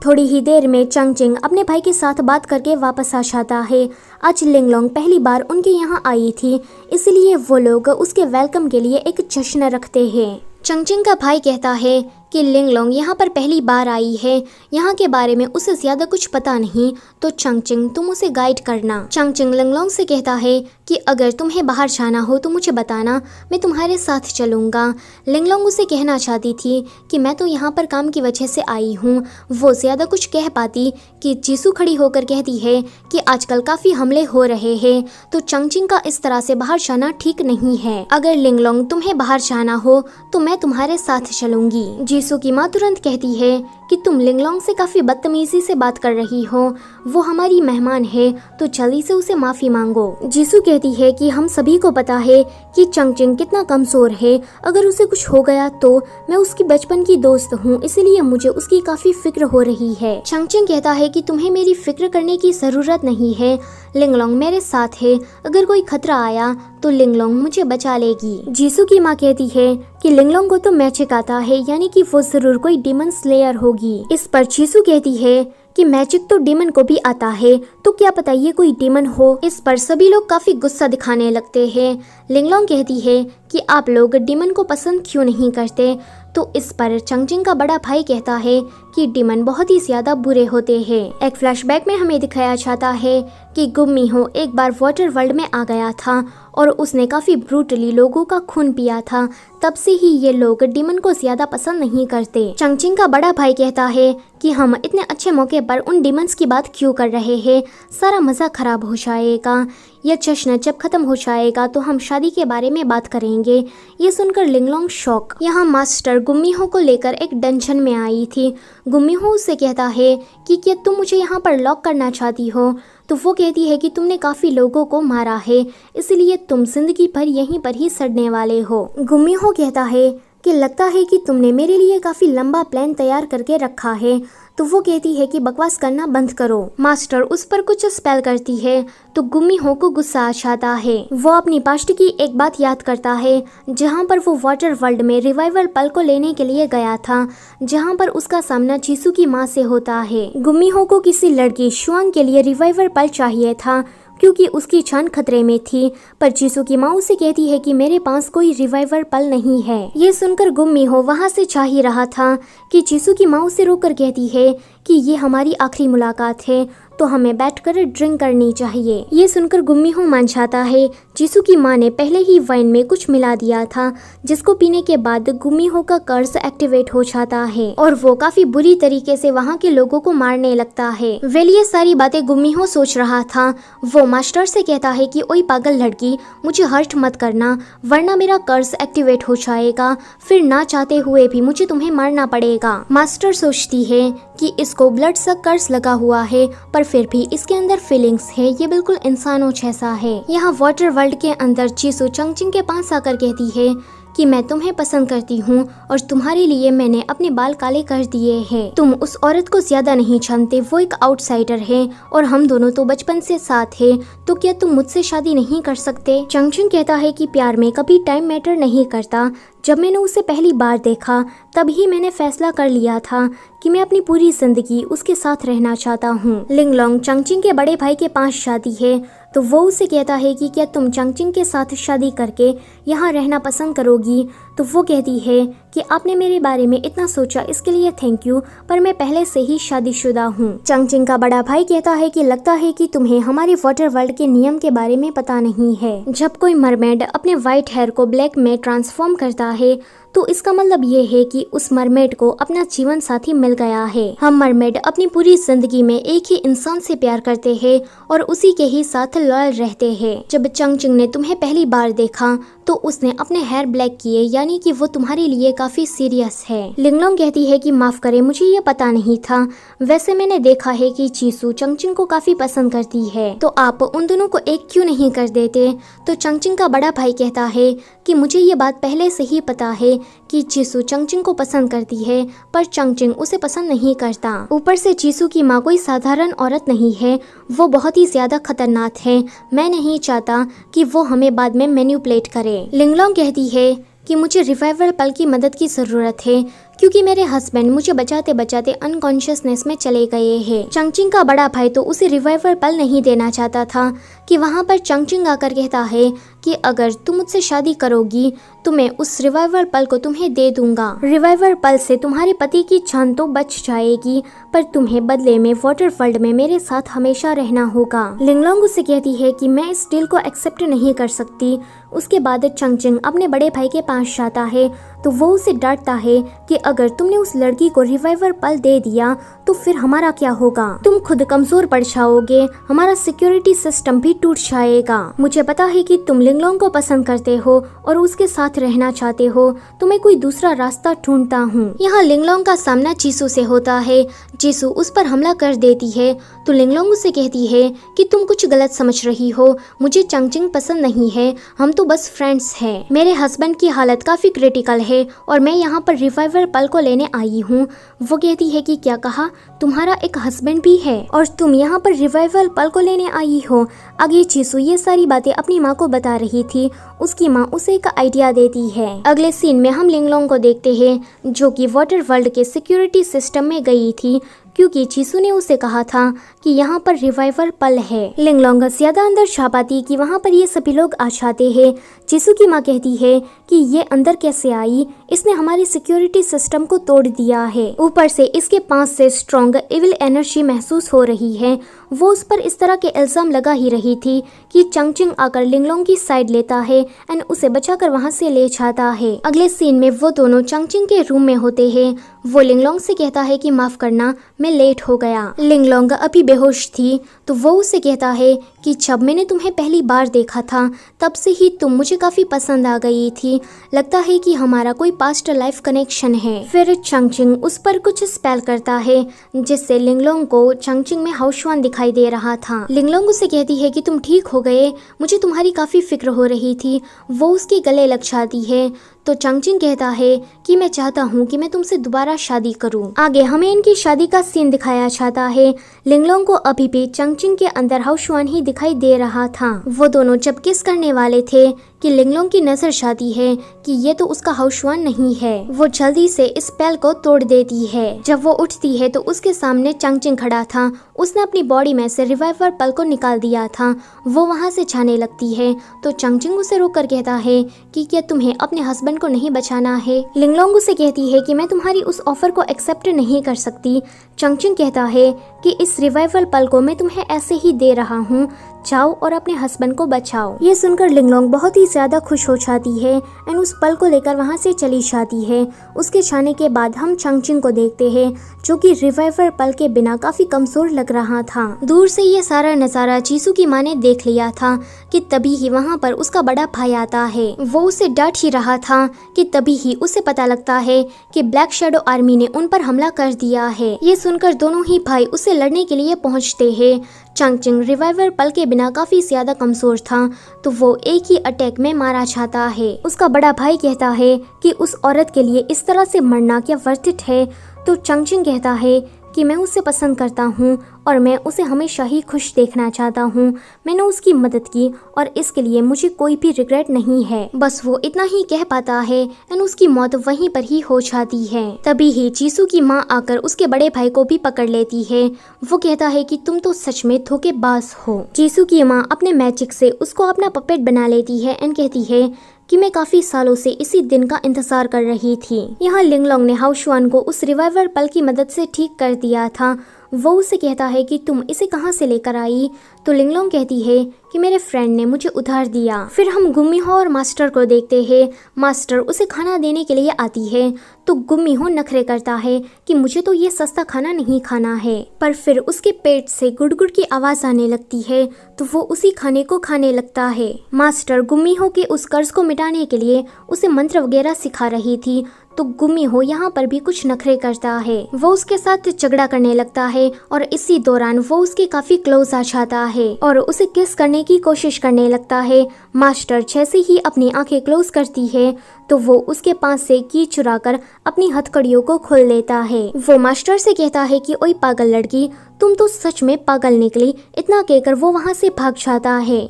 थोड़ी ही देर में चंगचिंग अपने भाई के साथ बात करके वापस आ जाता है। आज लिंगलोंग पहली बार उनके यहाँ आई थी, इसलिए वो लोग उसके वेलकम के लिए एक जश्न रखते हैं। चंगचिंग का भाई कहता है कि लिंगलोंग यहाँ पर पहली बार आई है, यहाँ के बारे में उसे ज्यादा कुछ पता नहीं, तो चंगचिंग तुम उसे गाइड करना। चंगचिंग लिंगलोंग से कहता है कि अगर तुम्हें बाहर जाना हो तो मुझे बताना, मैं तुम्हारे साथ चलूँगा। लिंगलोंग उसे कहना चाहती थी कि मैं तो यहाँ पर काम की वजह से आई हूँ। वो ज्यादा कुछ कह पाती कि जीसू खड़ी होकर कहती है कि आजकल काफ़ी हमले हो रहे हैं, तो चंगचिंग का इस तरह से बाहर जाना ठीक नहीं है। अगर लिंगलोंग तुम्हें बाहर जाना हो तो मैं तुम्हारे साथ चलूँगी। जीसू की माँ तुरंत कहती है कि तुम लिंगलोंग से काफी बदतमीजी से बात कर रही हो, वो हमारी मेहमान है तो जल्दी से उसे माफी मांगो। जीसू कहती है कि हम सभी को पता है कि चंगचिंग कितना कमजोर है, अगर उसे कुछ हो गया तो मैं उसकी बचपन की दोस्त हूँ, इसलिए मुझे उसकी काफी फिक्र हो रही है। चंगचिंग कहता है कि तुम्हें मेरी फिक्र करने की जरूरत नहीं है, लिंगलोंग मेरे साथ है, अगर कोई खतरा आया तो लिंगलोंग मुझे बचा लेगी। जीसू की माँ कहती है कि लिंगलोंग को तो मैजिक आता है, यानी कि वो जरूर कोई डीमन स्लेयर होगी। इस पर जीसू कहती है कि मैजिक तो डीमन को भी आता है, तो क्या पता ये कोई डीमन हो। इस पर सभी लोग काफी गुस्सा दिखाने लगते हैं। लिंगलोंग कहती है कि आप लोग डीमन को पसंद क्यों नहीं करते। तो इस पर चंगजिंग का बड़ा भाई कहता है कि डीमन बहुत ही ज्यादा बुरे होते हैं। एक फ्लैशबैक में हमें दिखाया जाता है कि गुम्मीहो एक बार वाटर वर्ल्ड में आ गया था और उसने काफी ब्रूटली लोगों का खून पिया था। तब से ही ये लोग डीमन को ज्यादा पसंद नहीं करते। चंगजिंग का बड़ा भाई कहता है कि हम इतने अच्छे मौके पर उन डीमंस की बात क्यों कर रहे हैं, सारा मजा खराब हो जाएगा। यह जश्न जब खत्म हो जाएगा तो हम शादी के बारे में बात करेंगे। ये सुनकर लिंगलोंग शॉक। यहाँ मास्टर गुम्मीहो को लेकर एक डंजन में आई थी। गुम्मीहो उससे कहता है कि क्या तुम मुझे यहाँ पर लॉक करना चाहती हो। तो वो कहती है कि तुमने काफी लोगों को मारा है, इसलिए तुम जिंदगी भर यहीं पर ही सड़ने वाले हो। गुम्मीहो कहता है कि लगता है कि तुमने मेरे लिए काफी लंबा प्लान तैयार करके रखा है। तो वो कहती है कि बकवास करना बंद करो। मास्टर उस पर कुछ स्पेल करती है तो गुम्मीहो को गुस्सा आ जाता है। वो अपनी पास्ट की एक बात याद करता है जहाँ पर वो वाटर वर्ल्ड में रिवाइवल पल को लेने के लिए गया था, जहाँ पर उसका सामना चीसू की माँ से होता है। गुम्मीहो को किसी लड़की शुआंग के लिए रिवाइवल पल चाहिए था क्योंकि उसकी जान खतरे में थी, पर चीसू की माँ उसे कहती है कि मेरे पास कोई रिवाइवर पल नहीं है। ये सुनकर गुम्मीहो वहाँ से जा ही रहा था कि चीसू की माँ उसे रोककर कहती है कि ये हमारी आखिरी मुलाकात है, तो हमें बैठकर ड्रिंक करनी चाहिए। ये सुनकर गुम्मीहो मान जाता है। चीसू की माँ ने पहले ही वाइन में कुछ मिला दिया था, जिसको पीने के बाद गुम्मीहो का कर्ज एक्टिवेट हो जाता है और वो काफी बुरी तरीके से वहाँ के लोगों को मारने लगता है। वेल ये सारी बातें गुम्मीहो सोच रहा था। वो मास्टर से कहता है कि ओए पागल लड़की, मुझे हर्ट मत करना वरना मेरा कर्ज एक्टिवेट हो जाएगा, फिर ना चाहते हुए भी मुझे तुम्हें मारना पड़ेगा। मास्टर सोचती है कि इसको ब्लड से कर्ज लगा हुआ है, पर फिर भी इसके अंदर फीलिंग्स है, ये बिल्कुल इंसानों जैसा है। यहाँ वाटर वर्ल्ड के अंदर चीसू चंगजिंग के पास आकर कहती है कि मैं तुम्हें पसंद करती हूँ और तुम्हारे लिए मैंने अपने बाल काले कर दिए हैं। तुम उस औरत को ज्यादा नहीं जानते, वो एक आउटसाइडर है और हम दोनों तो बचपन से साथ हैं, तो क्या तुम मुझसे शादी नहीं कर सकते। चंगजिंग कहता है कि प्यार में कभी टाइम मैटर नहीं करता। जब मैंने उसे पहली बार देखा तब ही मैंने फैसला कर लिया था कि मैं अपनी पूरी जिंदगी उसके साथ रहना चाहता हूँ। लिंगलोंग चंगजिंग के बड़े भाई के पास जाती है तो वो उसे कहता है कि क्या तुम चंगजिंग के साथ शादी करके यहाँ रहना पसंद करोगी। तो वो कहती है कि आपने मेरे बारे में इतना सोचा, इसके लिए थैंक यू, पर मैं पहले से ही शादीशुदा हूँ। चंगजिंग का बड़ा भाई कहता है कि लगता है कि तुम्हें हमारे वाटर वर्ल्ड के नियम के बारे में पता नहीं है। जब कोई मरमेड अपने व्हाइट हेयर को ब्लैक में ट्रांसफॉर्म करता है तो इसका मतलब ये है कि उस मरमेड को अपना जीवन साथी मिल गया है। हम मरमेड अपनी पूरी जिंदगी में एक ही इंसान से प्यार करते हैं और उसी के ही साथ लॉयल रहते हैं। जब चंगजिंग ने तुम्हें पहली बार देखा तो उसने अपने हेयर ब्लैक किए, यानी कि वो तुम्हारे लिए काफी सीरियस है। लिंगलोंग कहती है कि माफ करें, मुझे ये पता नहीं था। वैसे मैंने देखा है कि चीसू चंगजिंग को काफी पसंद करती है, तो आप उन दोनों को एक क्यों नहीं कर देते। तो चंगजिंग का बड़ा भाई कहता है कि मुझे ये बात पहले से ही पता है कि चीसू चंगजिंग को पसंद करती है, पर चंगजिंग उसे पसंद नहीं करता। ऊपर से चीसू की माँ कोई साधारण औरत नहीं है, वो बहुत ही ज्यादा खतरनाक है। मैं नहीं चाहता कि वो हमें बाद में मैनिपुलेट करे। लिंगलोंग कहती है कि मुझे रिवाइवल पल की मदद की जरूरत है क्योंकि मेरे हस्बैंड मुझे बचाते बचाते अनकॉन्शियसनेस में चले गए हैं। चंगजिंग का बड़ा भाई तो उसे रिवाइवल पल नहीं देना चाहता था कि वहाँ पर चंगजिंग आकर कहता है कि अगर तुम मुझसे शादी करोगी तो मैं उस रिवाइवल पल को तुम्हें दे दूंगा। रिवाइवल पल से तुम्हारे पति की जान तो बच जाएगी, पर तुम्हें बदले में वाटर वर्ल्ड में मेरे साथ हमेशा रहना होगा। लिंगलोंग उसे कहती है कि मैं इस डील को एक्सेप्ट नहीं कर सकती। उसके बाद चंगजिंग अपने बड़े भाई के पास जाता है तो वो उसे डांटता है कि अगर तुमने उस लड़की को रिवाइवल पल दे दिया तो फिर हमारा क्या होगा। तुम खुद कमजोर पड़ जाओगे, हमारा सिक्योरिटी सिस्टम भी टूट जाएगा। मुझे पता है कि तुम लिंगलोंग को पसंद करते हो और उसके साथ रहना चाहते हो, तो मैं कोई दूसरा रास्ता ढूंढता हूँ। यहाँ लिंगलोंग का सामना चीसू से होता है। चीसू उस पर हमला कर देती है तो लिंगलोंग उसे कहती है कि तुम कुछ गलत समझ रही हो, मुझे चंगजिंग पसंद नहीं है, हम तो बस फ्रेंड्स हैं। मेरे हस्बैंड की हालत काफी क्रिटिकल है और मैं यहाँ पर रिवाइवल पल को लेने आई हूँ। वो कहती है कि क्या कहा, तुम्हारा एक हस्बैंड भी है और तुम यहाँ पर रिवाइवल पल को लेने आई हो। आगे चीसू ये सारी बातें अपनी माँ को बता रही थी। उसकी माँ उसे एक आइडिया देती है। अगले सीन में हम लिंगलोंग को देखते हैं जो कि वाटर वर्ल्ड के सिक्योरिटी सिस्टम में गई थी क्योंकि चीसू ने उसे कहा था कि यहाँ पर रिवाइवल पल है। लिंगलोंग ज्यादा अंदर छा पाती कि वहाँ पर ये सभी लोग आ जाते हैं। चीसू की माँ कहती है कि ये अंदर कैसे आई, इसने हमारी सिक्योरिटी सिस्टम को तोड़ दिया है, ऊपर से इसके पास से स्ट्रॉन्ग इविल एनर्जी महसूस हो रही है। वो उस पर इस तरह के इल्जाम लगा ही रही थी कि चंगचिंग आकर लिंगलोंग की साइड लेता है एंड उसे बचाकर वहाँ से ले जाता है। अगले सीन में वो दोनों चंगचिंग के रूम में होते हैं। वो लिंगलोंग से कहता है कि माफ करना, मैं लेट हो गया। लिंगलोंग अभी बेहोश थी तो वो उसे कहता है कि जब मैंने तुम्हें पहली बार देखा था तब से ही तुम मुझे काफी पसंद आ गई थी, लगता है कि हमारा कोई पास्ट लाइफ कनेक्शन है। फिर चंगचिंग उस पर कुछ स्पेल करता है जिससे लिंगलोंग को चंगचिंग में हाउसवान दिखाई दे रहा था। लिंगलोंग उसे कहती है कि तुम ठीक हो गए, मुझे तुम्हारी काफी फिक्र हो रही थी। वो उसके गले लग जाती है तो चंगचिंग कहता है कि मैं चाहता हूँ कि मैं तुमसे दोबारा शादी करूँ। आगे हमें इनकी शादी का सीन दिखाया जाता है। लिंगलोंग को अभी भी चंगचिंग के अंदर हाउसवान ही दिखाई दे रहा था। वो दोनों जब किस करने वाले थे कि लिंगलोंग की नजर जाती है कि ये तो उसका हाउसवान नहीं है। वो जल्दी से इस स्पेल को तोड़ देती है। जब वो उठती है तो उसके सामने चंगचिंग खड़ा था। उसने अपनी बॉडी में से रिवाइवर पल को निकाल दिया था। वो वहाँ से जाने लगती है तो चंगचिंग उसे रोककर कहता है कि क्या तुम्हें अपने हस्बैंड को नहीं बचाना है। लिंगलोंग उसे कहती है कि मैं तुम्हारी उस ऑफर को एक्सेप्ट नहीं कर सकती। चंगचिंग कहता है कि इस रिवाइवल पल को मैं तुम्हें ऐसे ही दे रहा हूँ, जाओ और अपने हस्बैंड को बचाओ। ये सुनकर लिंगलोंग बहुत ही ज्यादा खुश हो जाती है एंड उस पल को लेकर वहाँ से चली जाती है। उसके जाने के बाद हम चंगचिंग को देखते हैं जो कि रिवाइवर पल के बिना काफी कमजोर लग रहा था। दूर से ये सारा नजारा चीसू की माँ ने देख लिया था कि तभी ही वहाँ पर उसका बड़ा भाई आता है। वो उसे डांट ही रहा था कि तभी ही उसे पता लगता है कि ब्लैक शैडो आर्मी ने उन पर हमला कर दिया है। ये सुनकर दोनों ही भाई उसे लड़ने के लिए पहुँचते हैं। चंगचिंग रिवाइवर पल के बिना काफी ज्यादा कमजोर था तो वो एक ही अटैक में मारा जाता है। उसका बड़ा भाई कहता है कि उस औरत के लिए इस तरह से मरना क्या वर्थ इट है। तो चंगचिंग कहता है कि मैं उसे पसंद करता हूँ और मैं उसे हमेशा ही खुश देखना चाहता हूँ। मैंने उसकी मदद की और इसके लिए मुझे कोई भी रिग्रेट नहीं है। बस वो इतना ही कह पाता है एंड उसकी मौत वहीं पर ही हो जाती है। तभी ही चीसू की माँ आकर उसके बड़े भाई को भी पकड़ लेती है। वो कहता है कि तुम तो सच में धोखेबाज हो। चीसू की माँ अपने मैजिक से उसको अपना पपेट बना लेती है एंड कहती है कि मैं काफी सालों से इसी दिन का इंतजार कर रही थी। यहाँ लिंगलोंग ने हाउसवान को उस रिवाइवर पल की मदद से ठीक कर दिया था। वो उसे कहता है कि तुम इसे कहाँ से लेकर आई। तो लिंगलोंग कहती है कि मेरे फ्रेंड ने मुझे उधार दिया। फिर हम गुम्मीहो और मास्टर को देखते हैं। मास्टर उसे खाना देने के लिए आती है तो गुम्मीहो नखरे करता है कि मुझे तो ये सस्ता खाना नहीं खाना है। पर फिर उसके पेट से गुड़गुड़ की आवाज आने लगती है तो वो उसी खाने को खाने लगता है। मास्टर गुम्मीहो के उस कर्ज को मिटाने के लिए उसे मंत्र वगैरह सिखा रही थी तो गुम्मीहो यहाँ पर भी कुछ नखरे करता है। वो उसके साथ झगड़ा करने लगता है और इसी दौरान वो उसके काफी क्लोज आ जाता है और उसे किस करने की कोशिश करने लगता है। मास्टर जैसे ही अपनी आंखें क्लोज करती है तो वो उसके पास से की चुराकर अपनी हथकड़ियों को खोल लेता है। वो मास्टर से कहता है कि ओए पागल लड़की, तुम तो सच में पागल निकली। इतना कहकर वो वहाँ से भाग जाता है।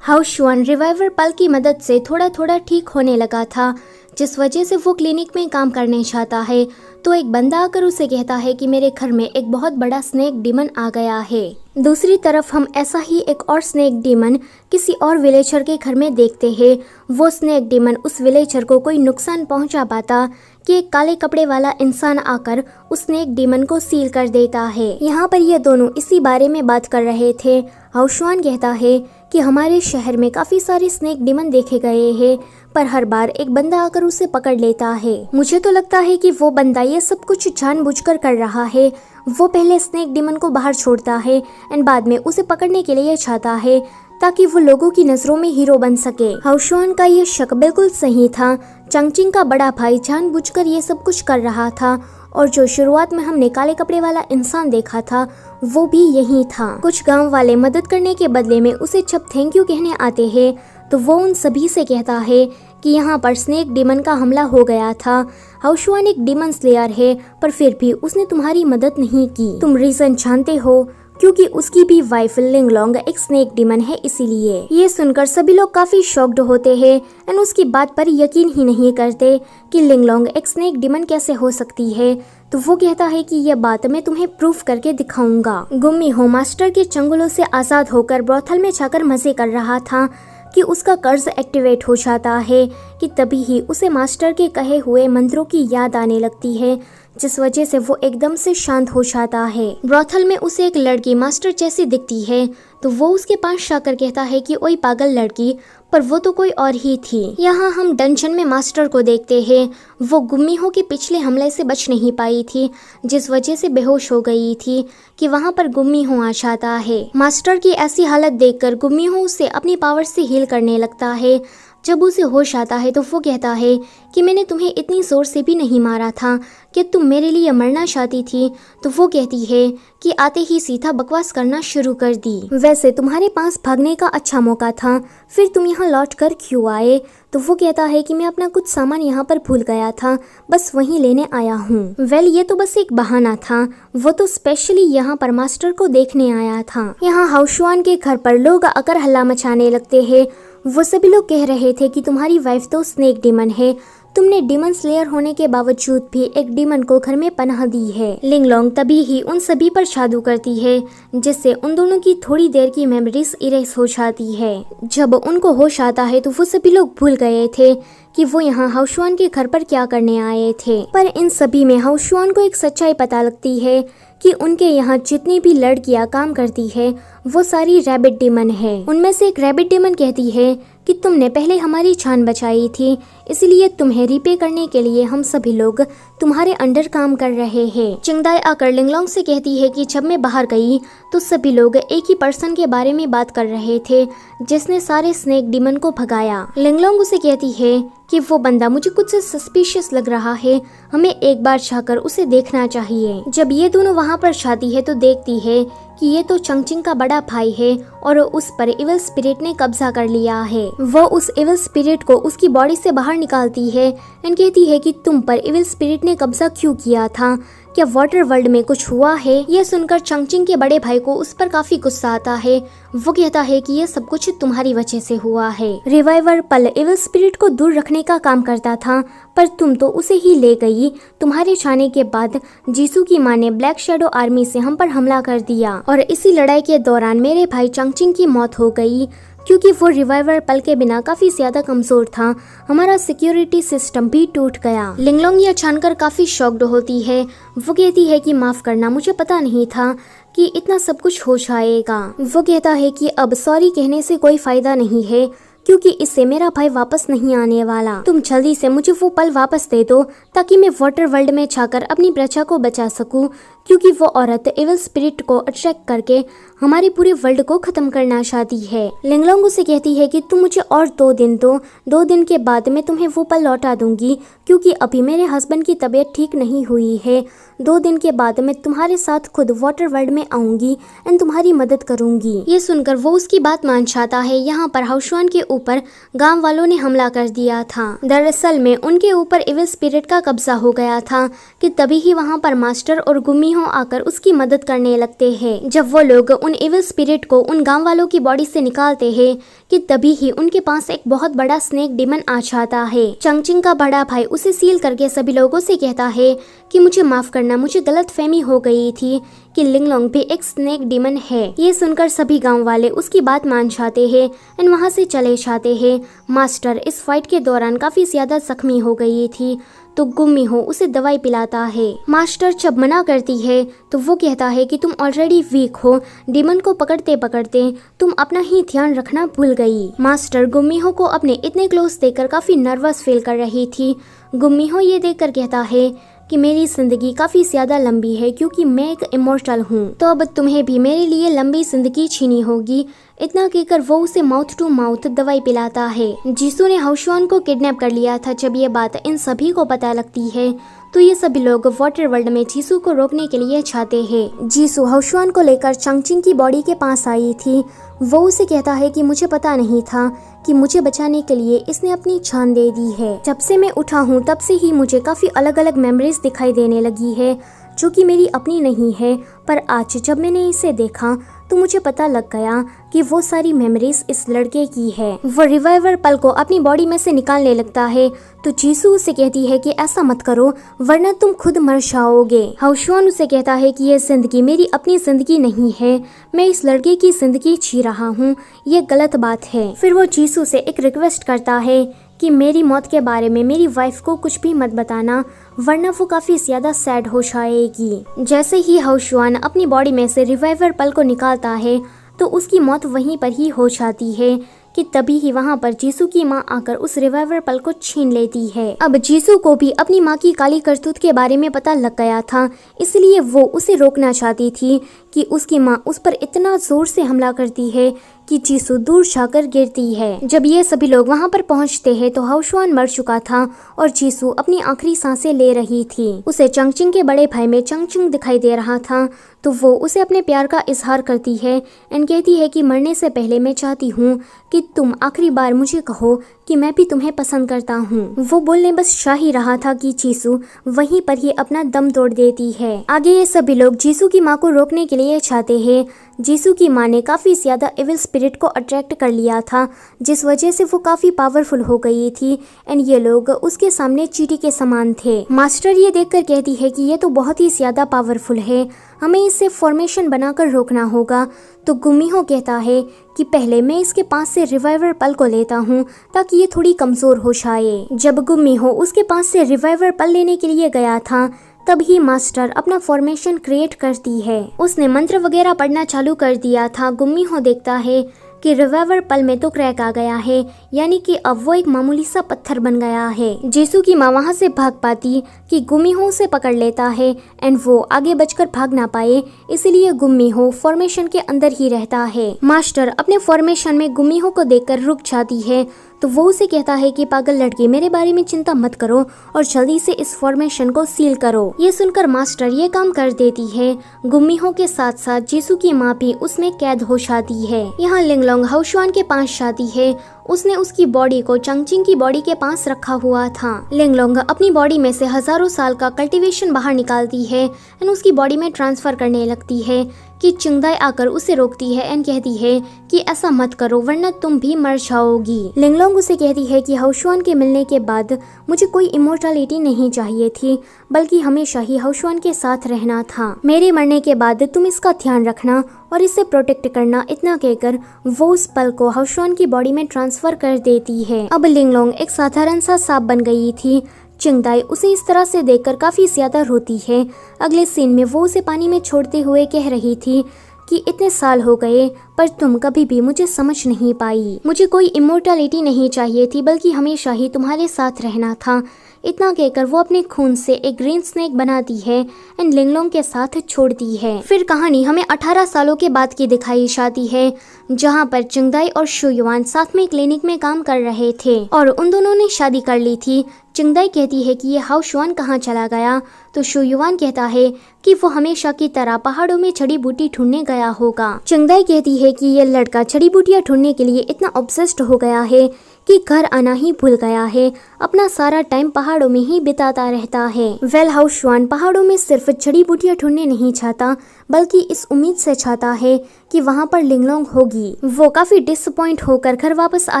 हाउसवान रिवाइवर पल की मदद से थोड़ा थोड़ा ठीक होने लगा था, जिस वजह से वो क्लिनिक में काम करने चाहता है। तो एक बंदा आकर उसे कहता है कि मेरे घर में एक बहुत बड़ा स्नेक डीमन आ गया है। दूसरी तरफ हम ऐसा ही एक और स्नेक डीमन किसी और विलेजर के घर में देखते हैं। वो स्नेक डीमन उस विलेजर को कोई नुकसान पहुंचा पाता कि एक काले कपड़े वाला इंसान आकर उस स्नेक डीमन को सील कर देता है। यहाँ पर ये दोनों इसी बारे में बात कर रहे थे। हाउसवान कहता है कि हमारे शहर में काफी सारे स्नेक डीमन देखे गए हैं पर हर बार एक बंदा आकर उसे पकड़ लेता है। मुझे तो लगता है कि वो बंदा ये सब कुछ जानबूझकर कर रहा है। वो पहले स्नेक डीमन को बाहर छोड़ता है एंड बाद में उसे पकड़ने के लिए चाहता है ताकि वो लोगों की नजरों में हीरो बन सके। हाउसवान का ये शक बिल्कुल सही था। चंगचिंग का बड़ा भाई जानबूझकर ये सब कुछ कर रहा था और जो शुरुआत में हमने काले कपड़े वाला इंसान देखा था वो भी यही था। कुछ गांव वाले मदद करने के बदले में उसे जब थैंक यू कहने आते हैं तो वो उन सभी से कहता है कि यहाँ पर स्नेक डीमन का हमला हो गया था। हाउसवान एक डीमन स्लेयर है पर फिर भी उसने तुम्हारी मदद नहीं की। तुम रीजन जानते हो? क्योंकि उसकी भी वाइफ लिंगलोंग एक स्नेक डिमन है इसीलिए। ये सुनकर सभी लोग काफी शॉक्ड होते हैं एंड उसकी बात पर यकीन ही नहीं करते कि लिंगलोंग एक स्नेक डिमन कैसे हो सकती है। तो वो कहता है कि यह बात मैं तुम्हें प्रूफ करके दिखाऊंगा। गुम्मी हो मास्टर के चंगुलों से आजाद होकर ब्रोथल में जाकर मजे कर रहा था कि उसका कर्ज एक्टिवेट हो जाता है कि तभी ही उसे मास्टर के कहे हुए मंत्रों की याद आने लगती है, जिस वजह से वो एकदम से शांत हो जाता है। ब्रोथल में उसे एक लड़की मास्टर जैसी दिखती है तो वो उसके पास जाकर कहता है कि ओए पागल लड़की, पर वो तो कोई और ही थी। यहाँ हम डंजन में मास्टर को देखते हैं। वो गुम्मी हो के पिछले हमले से बच नहीं पाई थी, जिस वजह से बेहोश हो गई थी कि वहाँ पर गुम्मी हो आ जाता है। मास्टर की ऐसी हालत देखकर गुम्मी हो उसे अपनी पावर से हील करने लगता है। जब उसे होश आता है तो वो कहता है कि मैंने तुम्हें इतनी जोर से भी नहीं मारा था कि तुम मेरे लिए मरना चाहती थी। तो वो कहती है कि आते ही सीधा बकवास करना शुरू कर दी। वैसे तुम्हारे पास भागने का अच्छा मौका था, फिर तुम यहाँ लौट कर क्यों आए? तो वो कहता है कि मैं अपना कुछ सामान यहाँ पर भूल गया था, बस वहीं लेने आया हूँ। वेल ये तो बस एक बहाना था, वो तो स्पेशली यहाँ पर मास्टर को देखने आया था। यहाँ हाउशुआन के घर पर लोग आकर हल्ला मचाने लगते हैं। वो सभी लोग कह रहे थे कि तुम्हारी वाइफ तो स्नेक डिमन है, तुमने डिमन स्लेयर होने के बावजूद भी एक डिमन को घर में पनाह दी है। लिंगलोंग तभी ही उन सभी पर जादू करती है, जिससे उन दोनों की थोड़ी देर की मेमोरीज इरेज हो जाती है। जब उनको होश आता है तो वो सभी लोग भूल गए थे कि वो यहाँ हाउशुआन के घर पर क्या करने आए थे। पर इन सभी में हाउशुआन को एक सच्चाई पता लगती है कि उनके यहाँ जितनी भी लड़कियाँ काम करती है वो सारी रैबिट डिमन है। उनमें से एक रैबिट डिमन कहती है कि तुमने पहले हमारी जान बचाई थी, इसलिए तुम्हें रिपे करने के लिए हम सभी लोग तुम्हारे अंडर काम कर रहे हैं। चिंगदाई आकर लिंगलोंग से कहती है कि जब मैं बाहर गई तो सभी लोग एक ही पर्सन के बारे में बात कर रहे थे जिसने सारे स्नेक डिमन को भगाया। लिंगलोंग उसे कहती है कि वो बंदा मुझे कुछ सस्पिशियस लग रहा है, हमें एक बार जाकर उसे देखना चाहिए। जब ये दोनों वहाँ पर जाती है तो देखती है कि ये तो चंगचिंग का बड़ा भाई है और उस पर इविल स्पिरिट ने कब्जा कर लिया है। वो उस इविल स्पिरिट को उसकी बॉडी से बाहर निकालती है एंड कहती है कि तुम पर इविल स्पिरिट ने कब्जा क्यों किया था, क्या वाटर वर्ल्ड में कुछ हुआ है? यह सुनकर चंगचिंग के बड़े भाई को उस पर काफी गुस्सा आता है। वो कहता है कि यह सब कुछ तुम्हारी वजह से हुआ है। रिवाइवर पल इविल स्पिरिट को दूर रखने का काम करता था, पर तुम तो उसे ही ले गई। तुम्हारे जाने के बाद जीसू की माँ ने ब्लैक शैडो आर्मी से हम पर हमला कर दिया और इसी लड़ाई के दौरान मेरे भाई चंगचिंग की मौत हो गई क्योंकि वो रिवाइवर पल के बिना काफी ज्यादा कमजोर था। हमारा सिक्योरिटी सिस्टम भी टूट गया। लिंगलोंग यह जानकर काफी शॉक्ड होती है। वो कहती है कि माफ करना, मुझे पता नहीं था कि इतना सब कुछ हो जाएगा। वो कहता है कि अब सॉरी कहने से कोई फायदा नहीं है क्योंकि इससे मेरा भाई वापस नहीं आने वाला। तुम जल्दी से मुझे वो पल वापस दे दो ताकि मैं वाटर वर्ल्ड में जाकर अपनी प्रजा को बचा सकूं, क्योंकि वो औरत एविल स्पिरिट को अट्रैक्ट करके हमारे पूरे वर्ल्ड को खत्म करना चाहती है। लिंगलोंग उसे कहती है कि तुम मुझे और 2 दिन दो, 2 दिन के बाद मैं तुम्हें वो पल लौटा दूंगी क्योंकि अभी मेरे हस्बैंड की तबीयत ठीक नहीं हुई है। 2 दिन के बाद मैं तुम्हारे साथ खुद वाटर वर्ल्ड में आऊंगी एंड तुम्हारी मदद करूंगी। ये सुनकर वो उसकी बात मान जाता है। यहाँ पर हाउशुआन के ऊपर गांव वालों ने हमला कर दिया था। दरअसल में उनके ऊपर इविल स्पिरिट का कब्जा हो गया था कि तभी ही वहाँ पर मास्टर और गुम्मी हो आकर उसकी मदद करने लगते हैं। जब वो लोग उन इविल स्पिरिट को उन गांव वालों की बॉडी से निकालते हैं कि तभी ही उनके पास एक बहुत बड़ा स्नेक डिमन आ जाता है। चंगचिंग का बड़ा भाई उसे सील करके सभी लोगों से कहता है कि मुझे माफ करना, मुझे गलतफहमी हो गई थी कि लिंगलोंग भी एक स्नेक डिमन है। ये सुनकर सभी गांव वाले उसकी बात मान जाते हैं एंड वहाँ से चले जाते हैं। मास्टर इस फाइट के दौरान काफी ज्यादा जख्मी हो गई थी तो गुम्मी हो उसे दवाई पिलाता है। मास्टर जब मना करती है तो वो कहता है कि तुम ऑलरेडी वीक हो, डिमन को पकड़ते पकड़ते तुम अपना ही ध्यान रखना भूल गई। मास्टर गुम्मी हो को अपने इतने क्लोज देखकर काफी नर्वस फील कर रही थी। गुम्मी हो ये देखकर कहता है कि मेरी जिंदगी काफी ज्यादा लंबी है क्योंकि मैं एक इमोर्टल हूँ, तो अब तुम्हें भी मेरे लिए लंबी जिंदगी छीनी होगी। इतना कहकर वो उसे माउथ टू माउथ दवाई पिलाता है। जीसू ने हाउशुआन को किडनैप कर लिया था। जब ये बात इन सभी को पता लगती है तो ये सभी लोग वाटर वर्ल्ड में जीसू को रोकने के लिए चाहते हैं। जीसू हाउशुआन को लेकर चंगचिंग की बॉडी के पास आई थी। वो उसे कहता है कि मुझे पता नहीं था कि मुझे बचाने के लिए इसने अपनी जान दे दी है। जब से मैं उठा हूँ तब से ही मुझे काफी अलग अलग मेमोरीज दिखाई देने लगी है। जो कि मेरी अपनी नहीं है, पर आज जब मैंने इसे देखा तो मुझे पता लग गया कि वो सारी मेमोरीज इस लड़के की है। वो रिवाइवर पल को अपनी बॉडी में से निकालने लगता है तो जीसू उसे कहती है कि ऐसा मत करो वरना तुम खुद मर जाओगे। हाउशुआन उसे कहता है कि ये जिंदगी मेरी अपनी जिंदगी नहीं है, मैं इस लड़के की जिंदगी जी रहा हूँ, ये गलत बात है। फिर वो जीसू से एक रिक्वेस्ट करता है कि मेरी मौत के बारे में मेरी वाइफ को कुछ भी मत बताना वरना वो काफी ज्यादा सैड हो जाएगी। जैसे ही हाउशुआन अपनी बॉडी में से रिवाइवर पल को निकालता है तो उसकी मौत वहीं पर ही हो जाती है कि तभी ही वहाँ पर जीसू की माँ आकर उस रिवाइवर पल को छीन लेती है। अब जीसू को भी अपनी माँ की काली करतूत के बारे में पता लग गया था, इसलिए वो उसे रोकना चाहती थी कि उसकी माँ उस पर इतना जोर से हमला करती है कि जीसू दूर जाकर गिरती है। जब ये सभी लोग वहाँ पर पहुँचते हैं तो हाउशुआन मर चुका था और जीसू अपनी आखिरी सांसें ले रही थी। उसे चंगचिंग के बड़े भाई में चंगचिंग दिखाई दे रहा था तो वो उसे अपने प्यार का इजहार करती है एंड कहती है कि मरने से पहले मैं चाहती हूँ कि तुम आखिरी बार मुझे कहो कि मैं भी तुम्हें पसंद करता हूँ। वो बोलने बस चाह ही रहा था कि जीसू वहीं पर ही अपना दम तोड़ देती है। आगे ये सभी लोग जीसू की माँ को रोकने के लिए चाहते हैं। जीसू की माँ ने काफी ज्यादा एविल स्पिरिट को अट्रैक्ट कर लिया था जिस वजह से वो काफी पावरफुल हो गई थी एंड ये लोग उसके सामने चींटी के समान थे। मास्टर ये देखकर कहती है कि ये तो बहुत ही ज्यादा पावरफुल है, हमें इससे फॉर्मेशन बनाकर रोकना होगा। तो गुमिहो कहता है कि पहले मैं इसके पास से रिवाइवर पल को लेता हूँ ताकि ये थोड़ी कमजोर हो जाए। जब गुमिहो उसके पास से रिवाइवर पल लेने के लिए गया था तभी मास्टर अपना फॉर्मेशन क्रिएट करती है। उसने मंत्र वगैरह पढ़ना चालू कर दिया था। गुमिहो देखता है कि रिवाइवर पल में तो क्रैक आ गया है, यानी कि अब वो एक मामूली सा पत्थर बन गया है। जीसू की माँ वहाँ से भाग पाती कि गुमिहो उसे पकड़ लेता है एंड वो आगे बचकर भाग ना पाए, इसलिए गुमिहो फॉर्मेशन के अंदर ही रहता है। मास्टर अपने फॉर्मेशन में गुमिहो को देखकर रुक जाती है तो वो उसे कहता है कि पागल लड़की मेरे बारे में चिंता मत करो और जल्दी से इस फॉर्मेशन को सील करो। ये सुनकर मास्टर ये काम कर देती है। गुमिहो के साथ साथ जीसू की माँ भी उसमें कैद हो जाती है। यहाँ लिंगलोंग हाउशुआन के पास जाती है। उसने उसकी बॉडी को चंगचिंग की बॉडी के पास रखा हुआ था। लिंगलोंग अपनी बॉडी में से हजारों साल का कल्टीवेशन बाहर निकालती है एंड उसकी बॉडी में ट्रांसफर करने लगती है कि चिंगदाई आकर उसे रोकती है एंड कहती है कि ऐसा मत करो वरना तुम भी मर जाओगी। लिंगलोंग उसे कहती है कि हाउशुआन के मिलने के बाद मुझे कोई इमोर्टैलिटी नहीं चाहिए थी, बल्कि हमेशा ही हाउशुआन के साथ रहना था। मेरे मरने के बाद तुम इसका ध्यान रखना और इसे प्रोटेक्ट करना। इतना कहकर वो उस पल को हाउशुआन की बॉडी में ट्रांसफर कर देती है। अब लिंगलोंग एक साधारण सा सांप बन गई थी। चिंगदाई उसे इस तरह से देखकर काफी ज्यादा रोती है। अगले सीन में वो उसे पानी में छोड़ते हुए कह रही थी कि इतने साल हो गए पर तुम कभी भी मुझे समझ नहीं पाई। मुझे कोई इमोर्टैलिटी नहीं चाहिए थी, बल्कि हमेशा ही तुम्हारे साथ रहना था। इतना कहकर वो अपने खून से एक ग्रीन स्नेक बनाती है एंड लिंगलोंग के साथ छोड़ती है। फिर कहानी हमें 18 सालों के बाद की दिखाई जाती है, जहाँ पर चिंगदाई और शुयुआन साथ में क्लिनिक में काम कर रहे थे और उन दोनों ने शादी कर ली थी। चिंगदाई कहती है कि ये हाउशुआन कहाँ चला गया, तो शुयुआन कहता है कि वो हमेशा की तरह पहाड़ों में जड़ी बूटी ढूंढने गया होगा। चिंगदाई कहती है कि ये लड़का जड़ी बूटियाँ ढूंढने के लिए इतना ऑब्सेस्ड हो गया है कि घर आना ही भूल गया है, अपना सारा टाइम पहाड़ों में ही बिताता रहता है। वेल हाउशुआन पहाड़ों में सिर्फ जड़ी बूटियाँ ढूंढने नहीं चाहता, बल्कि इस उम्मीद से चाहता है कि वहाँ पर लिंगलोंग होगी। वो काफी डिसअपॉइंट होकर घर वापस आ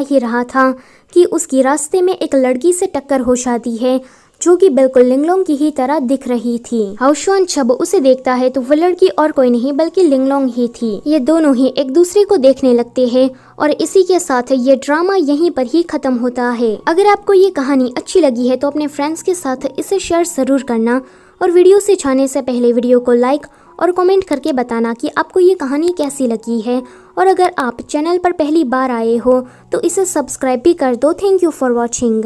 ही रहा था कि उसकी रास्ते में एक लड़की से टक्कर हो जाती है जो कि बिल्कुल लिंगलोंग की ही तरह दिख रही थी। हाउशुआन जब उसे देखता है तो वो लड़की और कोई नहीं बल्कि लिंगलोंग ही थी। ये दोनों ही एक दूसरे को देखने लगते हैं और इसी के साथ ये ड्रामा यहीं पर ही खत्म होता है। अगर आपको ये कहानी अच्छी लगी है तो अपने फ्रेंड्स के साथ इसे शेयर जरूर करना और वीडियो से जाने से पहले वीडियो को लाइक और कमेंट करके बताना कि आपको ये कहानी कैसी लगी है। और अगर आप चैनल पर पहली बार आए हो तो इसे सब्सक्राइब भी कर दो। Thank you for watching.